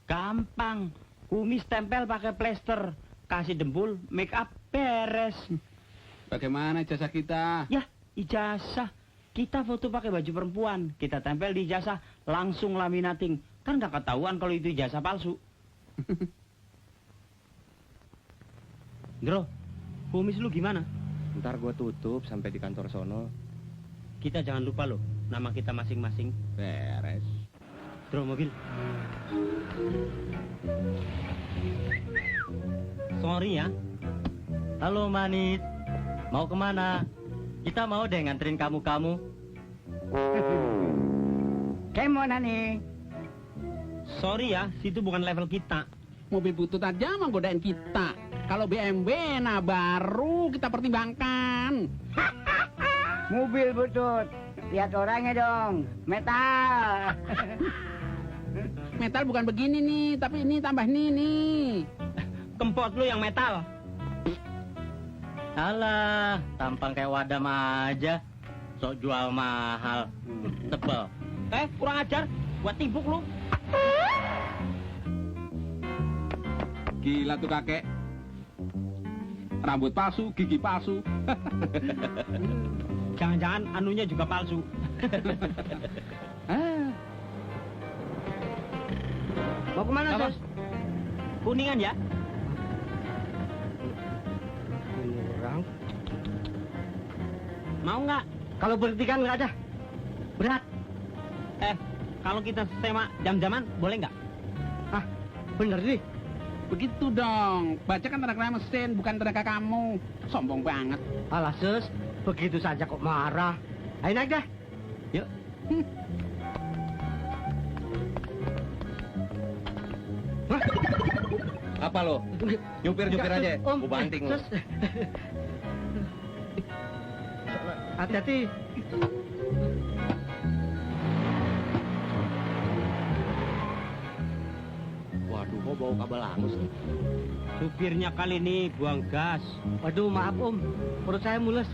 Gampang. Kumis tempel pakai plester. Kasih dempul, make up, beres. Bagaimana jasa kita? Ya, ijazah. Kita foto pakai baju perempuan. Kita tempel di ijazah, langsung laminating. Kan nggak ketahuan kalau itu ijazah palsu. Bro, kumis lu gimana? Ntar gue tutup sampai di kantor sono. Kita jangan lupa loh, nama kita masing-masing. Beres. Bro, mobil. Sorry ya. Halo Manis, mau kemana? Kita mau deh nganterin kamu-kamu. Kemana nih? Sorry ya, situ bukan level kita. Mobil butut aja menggodain kita. Kalau BMW, nah baru kita pertimbangkan. Mobil butut. Lihat orangnya dong. Metal. Metal bukan begini nih, tapi ini tambah nih. Kempot lu yang metal. Alah, tampang kayak wadam aja. Sok jual mahal. Tebel. Kurang ajar. Gua tibuk lu. Gila tuh kakek. Rambut palsu, gigi palsu. Jangan-jangan anunya juga palsu. Mau kemana, Apa? Sos? Kuningan ya? Orang. Mau nggak? Kalau berhenti kan nggak ada. Berat. Kalau kita tema jam-jaman, boleh nggak? Bener nih. Begitu dong. Baca kan tenaga mesin, bukan tenaga kamu. Sombong banget. Alah, Sus. Begitu saja kok marah. Ayo naik dah. Yuk. Apa lo? Nyupir-nyupir aja. Om, Gua banting lo. Sus. Hati-hati. Waduh, kok bau kabel hangus nih? Supirnya kali ini buang gas. Waduh, maaf Om. Perut saya mules.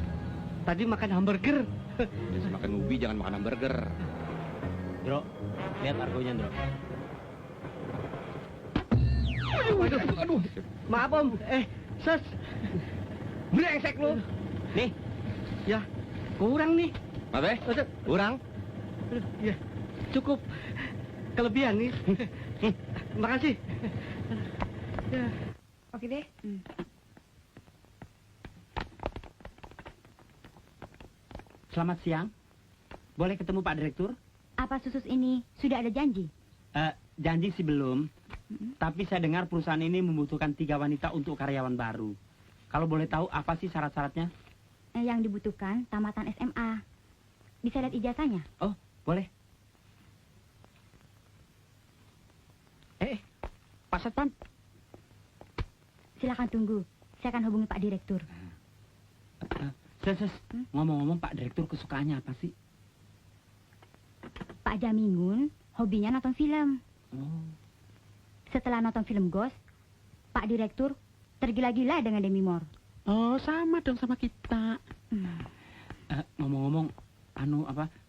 Tadi makan hamburger. Jangan makan ubi, jangan makan hamburger. Bro, lihat argonya, Bro. Aduh. Maaf Om. Ses. Brengsek lu. Nih, Ya, kurang nih. Apa? Kurang? Aduh, ya, cukup. Kelebihan nih. Makasih. Ya. Oke deh. selamat siang. Boleh ketemu Pak Direktur? Apa Susus ini sudah ada janji? Janji sih belum. Tapi saya dengar perusahaan ini membutuhkan 3 wanita untuk karyawan baru. Kalau boleh tahu apa sih syarat-syaratnya? Yang dibutuhkan tamatan SMA. Bisa lihat ijazahnya? Oh, boleh. Pak Satpam. Silakan tunggu. Saya akan hubungi Pak Direktur. Ngomong-ngomong Pak Direktur kesukaannya apa sih? Pak Jamingun hobinya nonton film. Oh. Setelah nonton film Ghost, Pak Direktur tergila-gila dengan Demi Moore. Oh, sama dong sama kita. Ngomong-ngomong,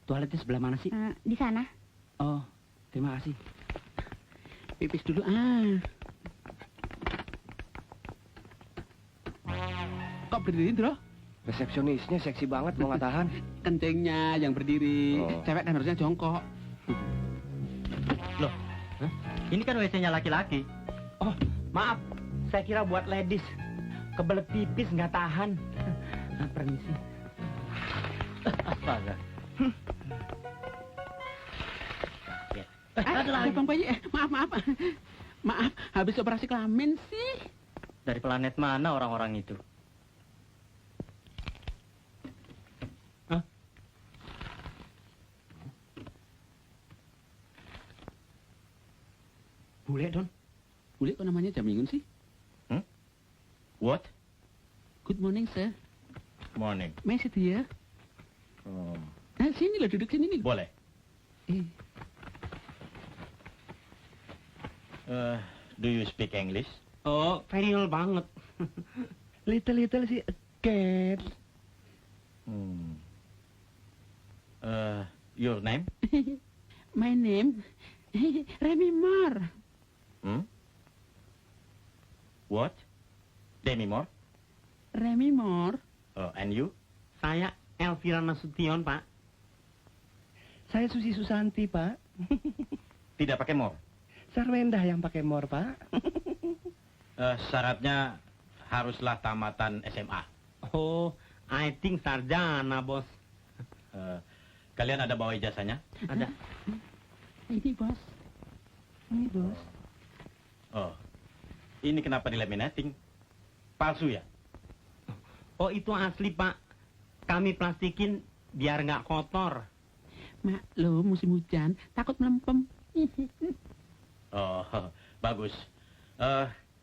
toiletnya sebelah mana sih? Di sana. Oh, terima kasih. Pipis dulu, Kok berdiri, Bro? Resepsionisnya seksi banget, mau nggak tahan. Kencingnya yang berdiri. Oh. Cewek kan harusnya jongkok. Loh, ini kan WC-nya laki-laki. Oh, maaf. Saya kira buat ladies. Kebelet pipis nggak tahan. Permisi. Astaga. Bang Bayi, maaf. Maaf, habis operasi kelamin sih. Dari planet mana orang-orang itu? Bule, Don. Bule kok namanya Jamingun sih? What? Good morning, sir. Morning. May I sit here? Sini lah, duduk sini nih. Boleh. Do you speak English? Oh, very well banget. Little sih cat. Your name? My name, Remy Moore. What? Demi Moore? Remy Moore. And you? Saya Elvira Nasution, Pak. Saya Susi Susanti, Pak. Tidak pakai Moore? Sarwendah yang pakai mor, Pak. Syaratnya haruslah tamatan SMA. Oh, I think sarjana, Bos. Kalian ada bawa ijazahnya? Ada. Ini, Bos. Oh, ini kenapa dilaminating? Palsu ya? Oh, itu asli, Pak. Kami plastikin biar nggak kotor. Maklum, musim hujan, takut melempem. Oh, bagus.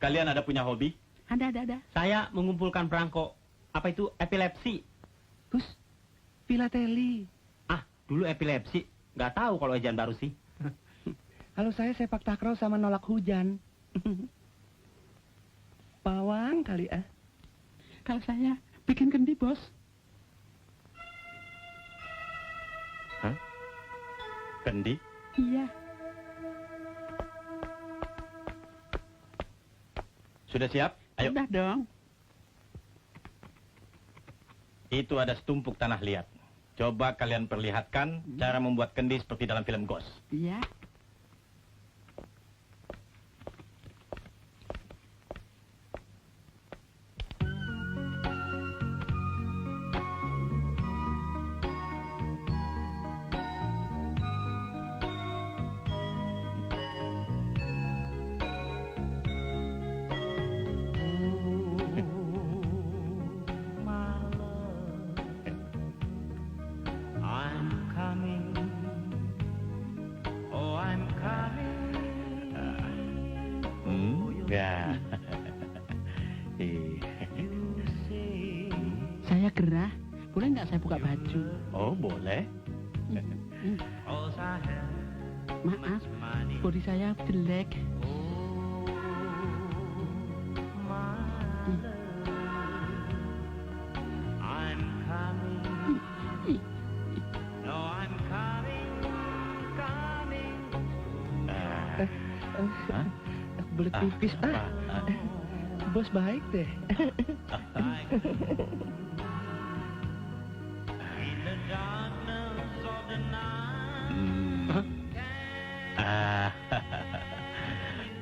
Kalian ada punya hobi? Ada. Saya mengumpulkan perangko. Apa itu epilepsi? Gus, filateli. Dulu epilepsi. Nggak tahu kalau ejaan baru sih. Kalau saya sepak takraw sama nolak hujan. Pawang kali Kalau saya bikin kendi, Bos. Hah? Kendi? Iya. Sudah siap? Ayo. Udah dong. Itu ada setumpuk tanah liat. Coba kalian perlihatkan cara membuat kendi seperti dalam film Ghost. Iya. Ya. Saya gerah. Boleh nggak saya buka baju? Oh, boleh. Maaf, body saya jelek. Hah? Belet pipis. Bos baik deh.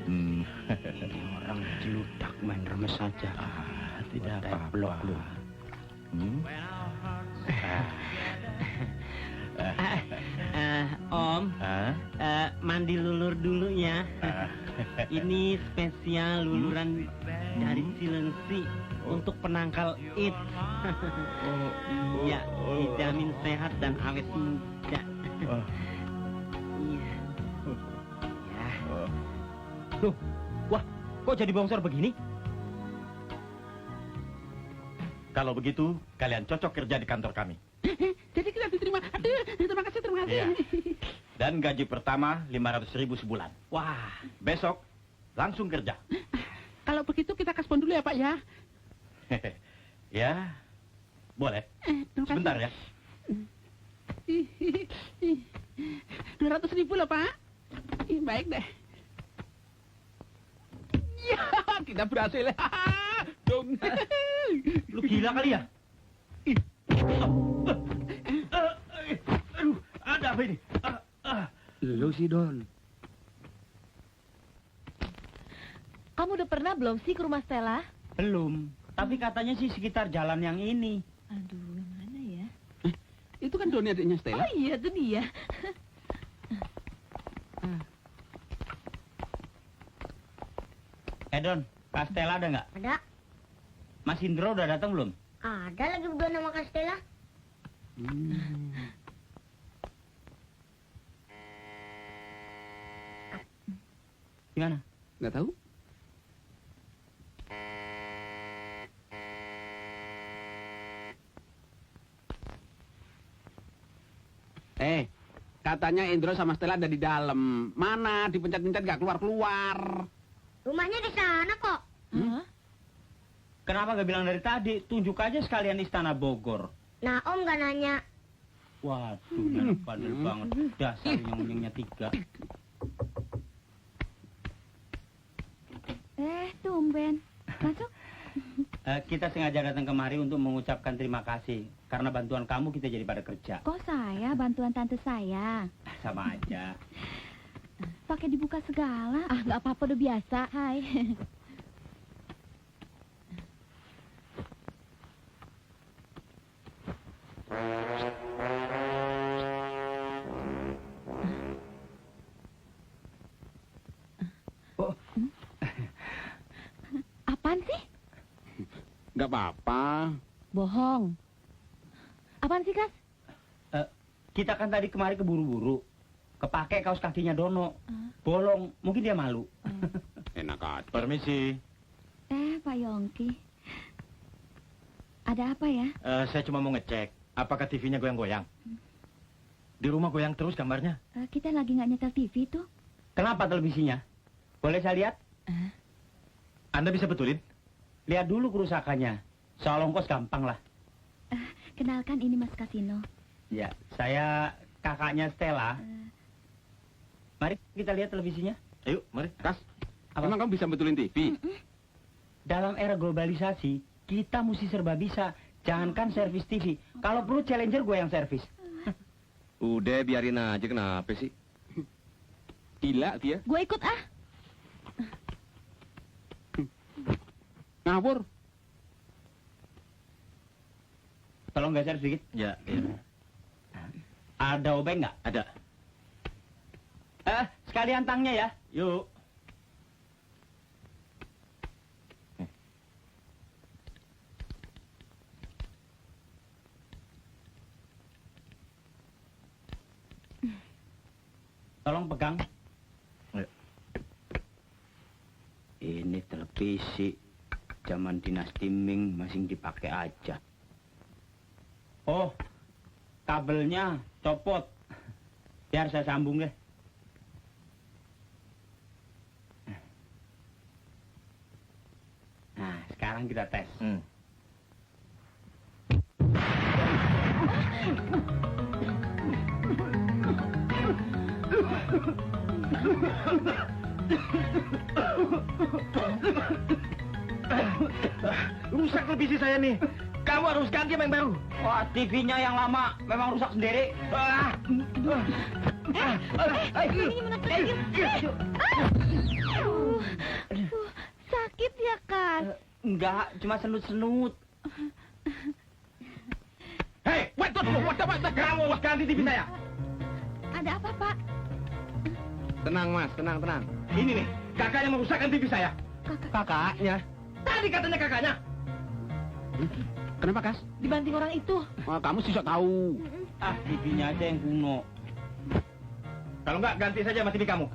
Ini orang celudak main remes saja. Tidak apa-apa. Blok lu. Om, mandi lulur dulu ya. Ini spesial luluran dari Cilengsi untuk penangkal it. Iya, dijamin sehat dan awet muda. Iya. Ya. Loh, wah, kok jadi bongsor begini? Kalau begitu, kalian cocok kerja di kantor kami. Jadi kita diterima. Aduh, terima kasih. Iya. Dan gaji pertama 500.000 sebulan. Wah, Besok langsung kerja. Kalau begitu kita kaspon dulu ya Pak ya. Ya, boleh. Terima kasih. Sebentar ya. 200.000 loh Pak. Baik deh. Ya, kita berhasil. Dong. lu gila kali ya? Aduh, ada apa ini? Lu sih, Don. Kamu udah pernah belum sih ke rumah Stella? Belum. Tapi katanya sih sekitar jalan yang ini. Aduh, yang mana ya? Itu kan Doni adiknya Stella. Oh iya, itu dia. Don, Kak Stella ada nggak? Ada. Mas Indro udah datang belum? Ada lagi berdua nama Kak Stella. Gimana? Nggak tahu. Katanya Indro sama Stella ada di dalam. Mana? Dipencet-pencet nggak keluar-keluar. Rumahnya di sana kok. Kenapa nggak bilang dari tadi? Tunjuk aja sekalian Istana Bogor. Nah, Om nggak nanya. Waduh, enak bandel banget. Dasar yang 3. Tumben. Masuk. Kita sengaja datang kemari untuk mengucapkan terima kasih. Karena bantuan kamu kita jadi pada kerja. Kok saya bantuan tante saya? Sama aja. Pakai dibuka segala. Ah, nggak apa-apa, udah biasa. Hai. Apaan sih? Nggak apa-apa. Bohong. Apaan sih, Kas? Kita kan tadi kemari keburu-buru. Kepake kaos kakinya Dono. Bolong. Mungkin dia malu. Enak aja. Permisi. Pak Yongki. Ada apa ya? Saya cuma mau ngecek. Apakah TV-nya goyang-goyang? Di rumah goyang terus gambarnya. Kita lagi nggak nyetel TV tuh. Kenapa televisinya? Boleh saya lihat? Anda bisa betulin? Lihat dulu kerusakannya. Soal ongkos gampang lah. Kenalkan, ini Mas Kasino. Ya, saya kakaknya Stella. Mari kita lihat televisinya. Ayo, mari. Kas, Apa? emang kamu bisa betulin TV? Dalam era globalisasi, kita mesti serba bisa. Jangankan servis TV. Kalau perlu Challenger gue yang servis. Udah, biarin aja, kenapa sih? Gila dia. Gue ikut ah. Ngawur. Tolong geser sedikit. Ya, iya. Ada obeng nggak? Ada. Sekalian tangnya ya. Yuk. Tolong pegang. Ayo. Ini televisi zaman dinasti Ming masih dipakai aja. Oh, kabelnya copot. Biar saya sambung deh. Nah, sekarang kita tes. Rusak televisi saya nih. Kamu harus ganti yang baru. Wah, TV-nya yang lama memang rusak sendiri. Sakit ya, Kas? Enggak, cuma senut-senut. Hei, what kamu harus ganti TV saya. Ada apa, Pak? Tenang, Mas, tenang. Ini nih, kakaknya merusakkan TV saya. Kakaknya? Tadi katanya kakaknya. Kenapa, Kas? Dibanting orang itu. Oh, kamu sih sok tahu. Ah, TV-nya aja yang kuno. Kalau enggak, ganti saja sama TV kamu.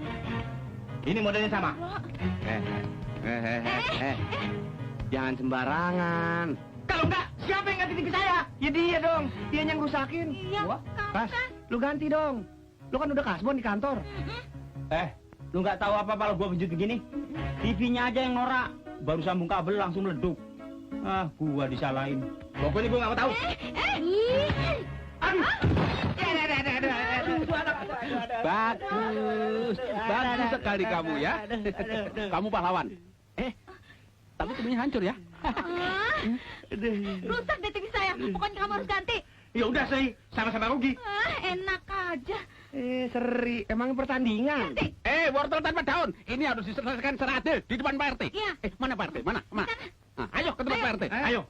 Ini modelnya sama. Jangan sembarangan. Kalau enggak, siapa yang ganti TV saya? Ya dia dong. Dia yang rusakin. Iya, Kas, lu ganti dong. Lu kan udah kasbon di kantor. Lu nggak tahu apa kalau gua benjut begini? TV-nya aja yang norak. Baru sambung kabel langsung meleduk. Ah, gua disalahin. Pokoknya gua nggak mau tahu. Aduh. Bagus sekali kamu ya. Kamu pahlawan. Tapi TV-nya hancur ya. Rusak deh TV saya. Pokoknya kamu harus ganti. Ya udah sih, sama-sama rugi. Enak aja. Seri, emang pertandingan. Wortel tanpa daun. Ini harus diselesaikan secara adil di depan Pak RT. Iya. Mana Pak RT? Mana? Nah, ayo ke tempat Pak RT. Ayo.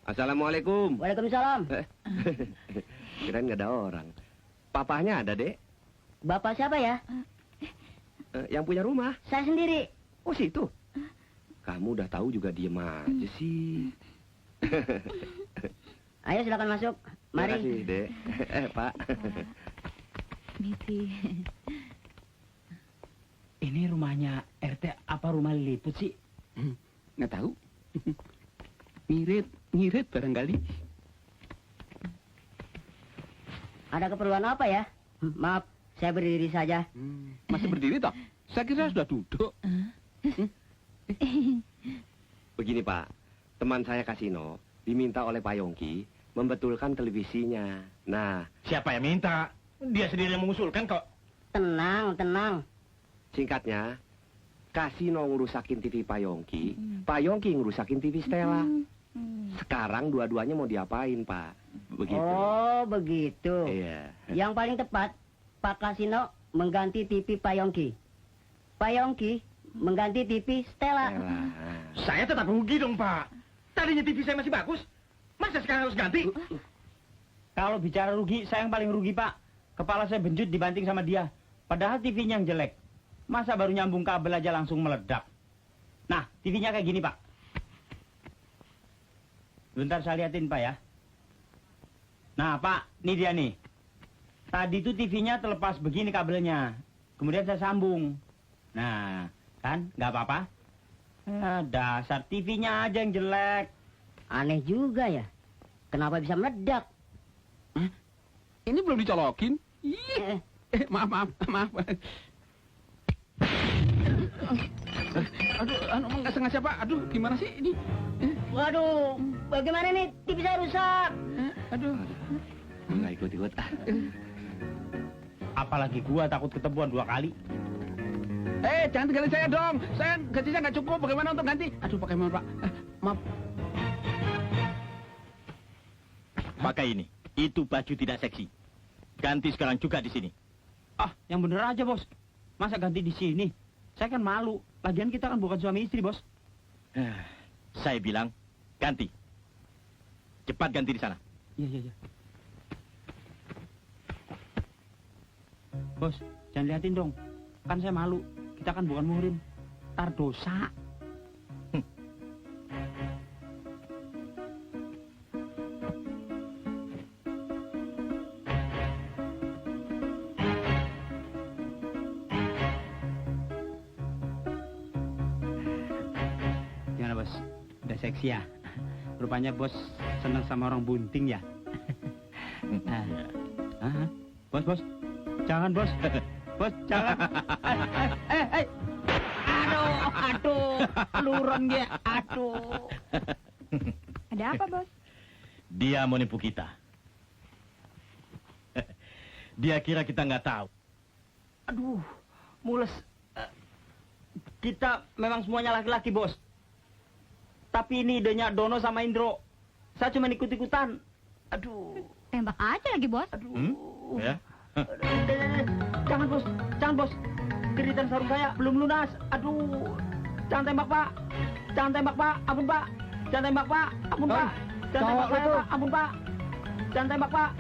Assalamualaikum. Waalaikumsalam. Kirain nggak ada orang. Papahnya ada, Dek. Bapak siapa ya? Yang punya rumah. Saya sendiri. Oh, situ. Kamu udah tahu juga diem aja sih. Ayo silakan masuk. Mari. Terima kasih, Dek. Pak. Miti. Ini rumahnya RT apa rumah Liliput sih? Nggak tahu. Ngirit barangkali. Ada keperluan apa ya? Maaf, saya berdiri saja. Masih berdiri toh? Saya kira sudah duduk. Begini, Pak. Teman saya Kasino diminta oleh Pak Yongki membetulkan televisinya. Nah, siapa yang minta? Dia sendiri yang mengusulkan kok. Tenang. Singkatnya, Kasino ngerusakin TV Pak Yongki, Pak Yongki ngerusakin TV Stella. Sekarang dua-duanya mau diapain, Pak? Begitu. Oh, begitu. Iya. Yang paling tepat, Pak Kasino mengganti TV Pak Yongki. Pak Yongki mengganti TV Stella. Saya tetap rugi dong, Pak. Tadinya TV saya masih bagus. Masa sekarang harus ganti? Kalau bicara rugi, saya yang paling rugi, Pak. Kepala saya benjut dibanting sama dia. Padahal TV-nya yang jelek. Masa baru nyambung kabel aja langsung meledak. Nah, TV-nya kayak gini, Pak. Bentar saya liatin, Pak ya. Nah, Pak, ini dia nih. Tadi tuh TV-nya terlepas begini kabelnya. Kemudian saya sambung. Nah, kan nggak apa-apa. Dasar TV-nya aja yang jelek. Aneh juga ya. Kenapa bisa meledak? Ini belum dicolokin. Maaf. Aduh, nggak sengaja, Pak. Aduh, gimana sih ini? Waduh, bagaimana nih? TV saya rusak. Aduh. Nggak ikut-ikut. Apalagi gua takut ketemuan 2 kali. Jangan tinggalin saya dong. Saya gajinya nggak cukup. Bagaimana untuk ganti? Aduh, bagaimana, Pak? Maaf. Pakai ini. Itu baju tidak seksi. Ganti sekarang juga di sini. Ah, yang bener aja, Bos. Masa ganti di sini? Saya kan malu. Lagian kita kan bukan suami istri, Bos. Saya bilang, ganti. Cepat ganti di sana. Iya. Bos, jangan liatin dong. Kan saya malu. Kita kan bukan muhrim. Tar dosa. Gimana, Bos? Udah seksi ya? Rupanya Bos senang sama orang bunting ya? Bos. Jangan, Bos. Bos, jangan. Aduh. Luron dia. Aduh. Ada apa, Bos? Dia mau nipu kita. Dia kira kita nggak tahu. Aduh, mules. Kita memang semuanya laki-laki, Bos. Tapi ini idenya Dono sama Indro. Saya cuma ikut-ikutan. Aduh. Tembak aja lagi, Bos. Aduh. Ya? Jangan, Bos. Jangan, Bos. Kiritan sarung saya belum lunas. Aduh. Jangan tembak, Pak. Jangan tembak, Pak. Ampun, Pak. Jangan tembak, Pak. Ampun, Pak. Jangan tembak saya, Pak. Ampun, Pak. Jangan tembak, Pak.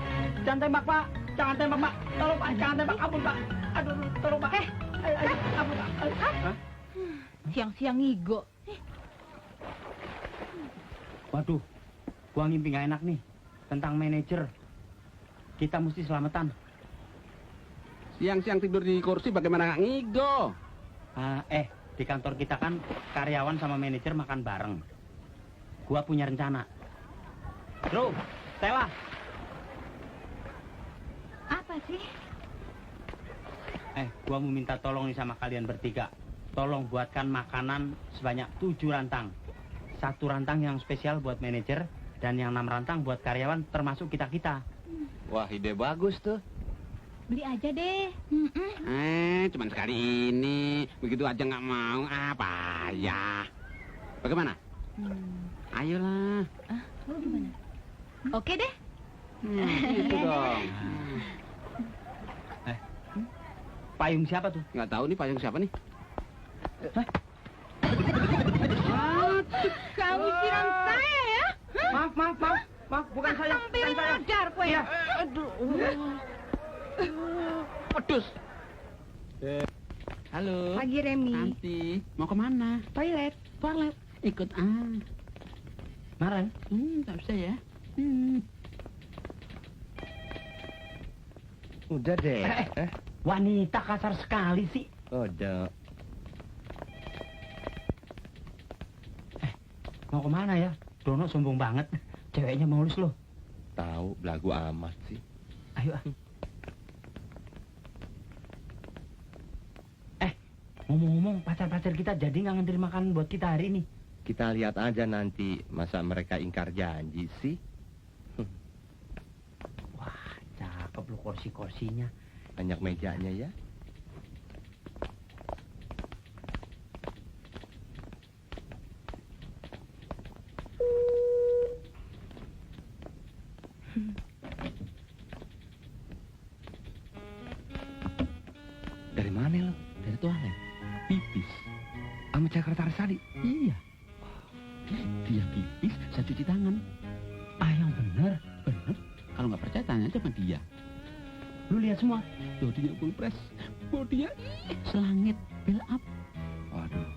Jangan tembak, Pak. Jangan tembak, Pak. Tolong, Pak. Jangan tembak. Ampun, Pak. Aduh, tolong, Pak. Ayo, ampun, Pak. Siang-siang ngigo. Waduh, gua ngimpi nggak enak nih tentang manajer. Kita mesti selamatan. Siang-siang tidur di kursi bagaimana nggak ngigo? Di kantor kita kan karyawan sama manajer makan bareng. Gua punya rencana. Bro, Stella. Apa sih? Gua mau minta tolong nih sama kalian bertiga. Tolong buatkan makanan sebanyak 7 rantang. 1 rantang yang spesial buat manajer dan yang 6 rantang buat karyawan termasuk kita-kita. Wah, ide bagus tuh. Beli aja deh. Cuman sekali ini. Begitu aja nggak mau. Apa ya? Bagaimana? Ayolah. Lu gimana? Oke deh. Gitu dong. Payung siapa tuh? Nggak tahu nih payung siapa nih. Kamu siram saya ya? Maaf, bukan saya. Tampil modar kue. Iya. Pedus. Halo. Pagi, Remi. Nanti mau kemana? Toilet. Toilet. Ikut Maren? Tak bisa ya. Udah deh. Wanita kasar sekali sih. Udah. Mau kemana ya? Dono sombong banget. Ceweknya mulus loh. Tahu, belagu amat sih. Ayo. Ngomong-ngomong, pacar-pacar kita jadi nggak nganterin makanan buat kita hari ini. Kita lihat aja nanti, masa mereka ingkar janji sih. Wah, cakep lu kursi-kursinya. Banyak mejanya ya. Dari mana lo? Dari toilet. Pipis. Sama sekretaris tadi? Iya. Dia pipis, saya cuci tangan. Yang bener. Bener. Kalau nggak percaya tanya aja sama dia. Lu lihat semua? Bodinya full press. Bodinya selangit. Build up. Waduh.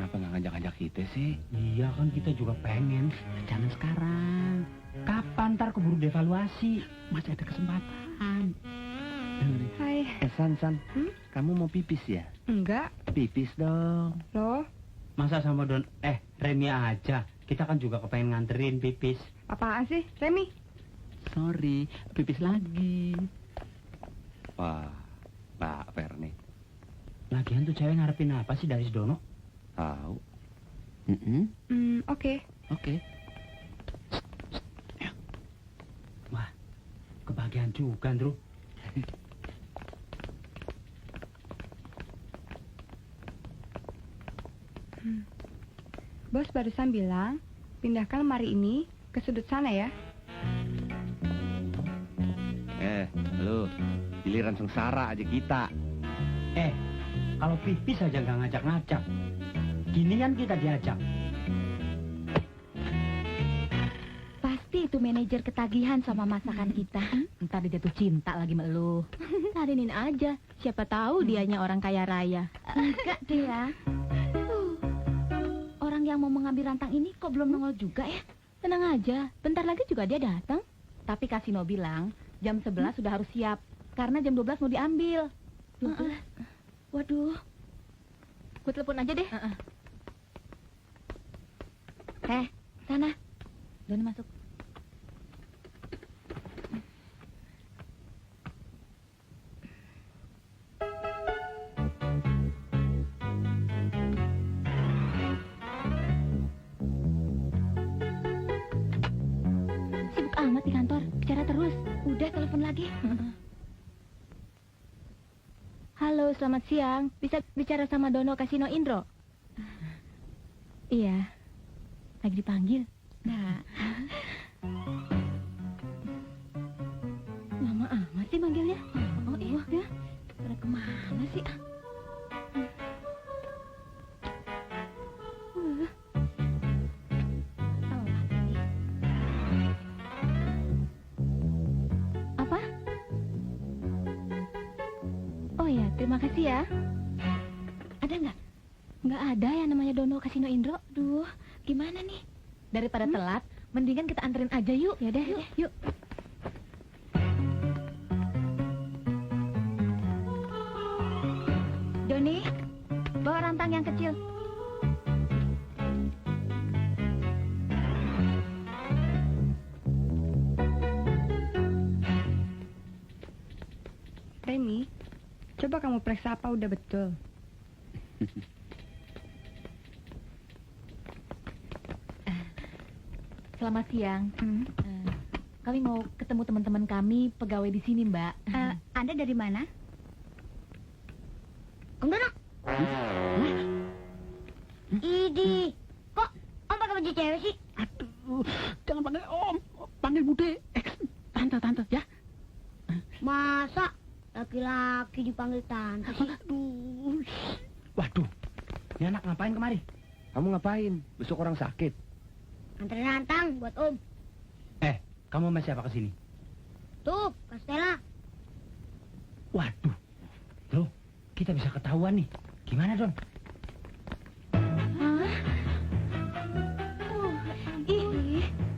Kenapa nggak ngajak-ngajak kita sih? Iya kan kita juga pengen. Jangan sekarang. Kapan ntar keburu devaluasi? Masih ada kesempatan. Hai. San, kamu mau pipis ya? Enggak. Pipis dong. Loh, Masa sama Don... Remi aja. Kita kan juga kepengen nganterin pipis. apaan sih, Remi? Sorry, pipis lagi. Wah, Mbak Verni. Lagian tuh cewek ngarepin apa sih dari si Dono? Tahu. Oke. Oke. Wah, kebahagiaan juga, Andrew. Bos barusan bilang, pindahkan lemari ini ke sudut sana ya. Lu, giliran sengsara aja kita. Kalau pipis aja nggak ngajak-ngajak. Ginian kita diajak. Pasti itu manajer ketagihan sama masakan kita. Ntar dia jatuh cinta lagi sama lu. Ladenin aja. Siapa tahu dianya orang kaya raya. Enggak deh ya. Orang yang mau mengambil rantang ini kok belum nongol juga ya? Tenang aja, bentar lagi juga dia datang. Tapi Kasino bilang, jam 11 sudah harus siap. Karena jam 12 mau diambil. Waduh. Gue telepon aja deh. Sana. Doni masuk. Sibuk amat di kantor, bicara terus. Udah telepon lagi. Halo, selamat siang. Bisa bicara sama Dono Kasino Indro? Iya. Lagi dipanggil. Nah. Lama amat sih manggilnya. Oh iya. Ya. Pada kemana sih? Apa? Oh ya, terima kasih ya. Ada nggak? Nggak ada yang namanya Dono Kasino Indro. Duh, gimana nih? Daripada telat, mendingan kita anterin aja yuk. Ya deh, yuk. Doni, bawa rantang yang kecil. Remi, coba kamu periksa apa udah betul. Selamat siang. Kami mau ketemu teman-teman kami pegawai di sini, Mbak. Anda dari mana? Om Dono. Idi, kok Om pakai baju cewek sih? Aduh, jangan panggil Om, panggil Bude. Tante, ya. Masa laki-laki dipanggil tante sih? Aduh. Waduh, ini anak ngapain kemari? Kamu ngapain? Besok orang sakit. Anterin rantang buat Om. Kamu sama siapa kesini? Tuh, Kak Stella. Waduh, loh, kita bisa ketahuan nih. Gimana, Don?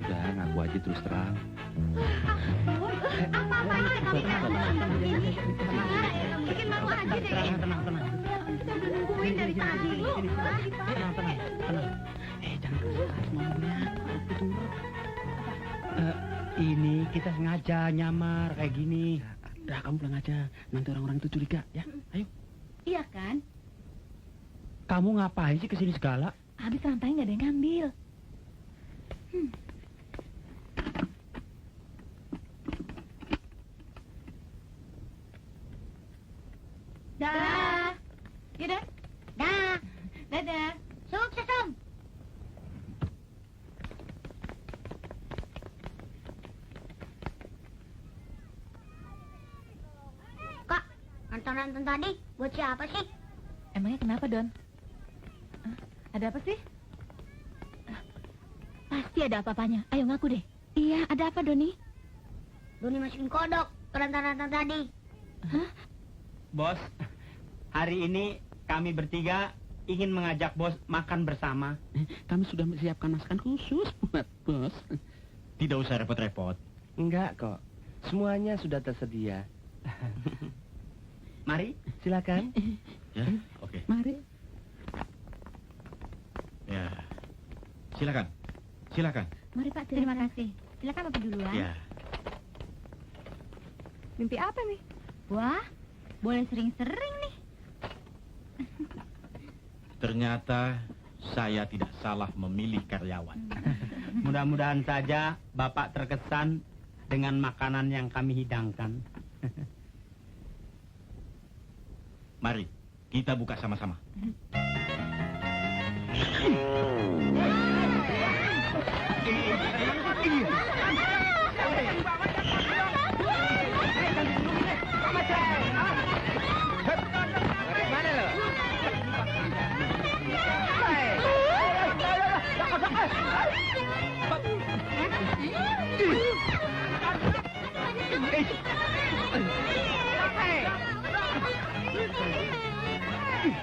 Udah, ngaku aja terus terang. Bikin malu aja deh. Tenang. Kita udah nungguin dari tadi. Tenang. Jangan keras ngomongnya. Ini kita sengaja nyamar kayak gini. Udah, kamu pulang aja. Nanti orang-orang itu curiga, ya. Ayo. Iya kan? Kamu ngapain sih kesini segala? Habis rantai nggak ada yang ngambil. Dah. Yaudah. Dah. Dadah. Sukses, Om. Kak, rantang-rantang tadi buat siapa sih? Emangnya kenapa, Don? Ada apa sih? Pasti ada apa-apanya. Ayo ngaku deh. Iya, ada apa, Doni? Doni masukin kodok ke rantang-rantang tadi. Hah? Bos, hari ini kami bertiga ingin mengajak bos makan bersama. Kami sudah menyiapkan masakan khusus buat bos. Tidak usah repot-repot. Enggak kok. Semuanya sudah tersedia. Mari. Silakan. Ya, oke. Mari. Ya, silakan. Mari Pak, terima kasih. Silakan Bapak duluan. Ya. Mimpi apa nih? Wah, boleh sering-sering nih. Ternyata saya tidak salah memilih karyawan. Mudah-mudahan saja Bapak terkesan dengan makanan yang kami hidangkan. Mari, kita buka sama-sama.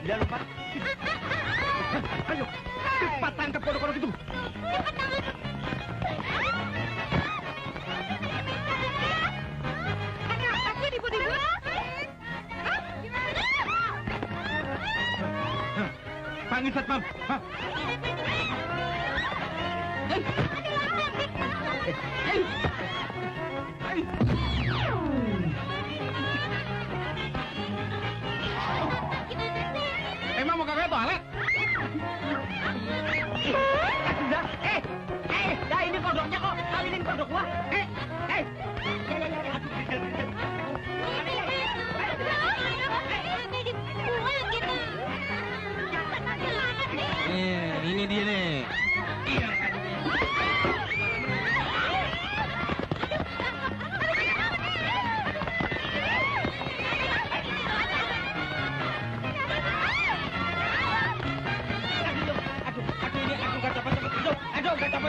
Jangan lupa. Ayo, cepat tangkap kodok-kodok itu. Ada apa sih di budi gua? Panggil satpam. Emang mau kagak toilet? Dah ini kodoknya kok. Kawinin kodok gua.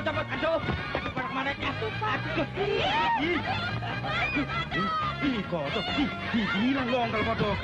Cepet. Aduh, pada kemana? Ih, kodok. Hilang dong kalau kodok.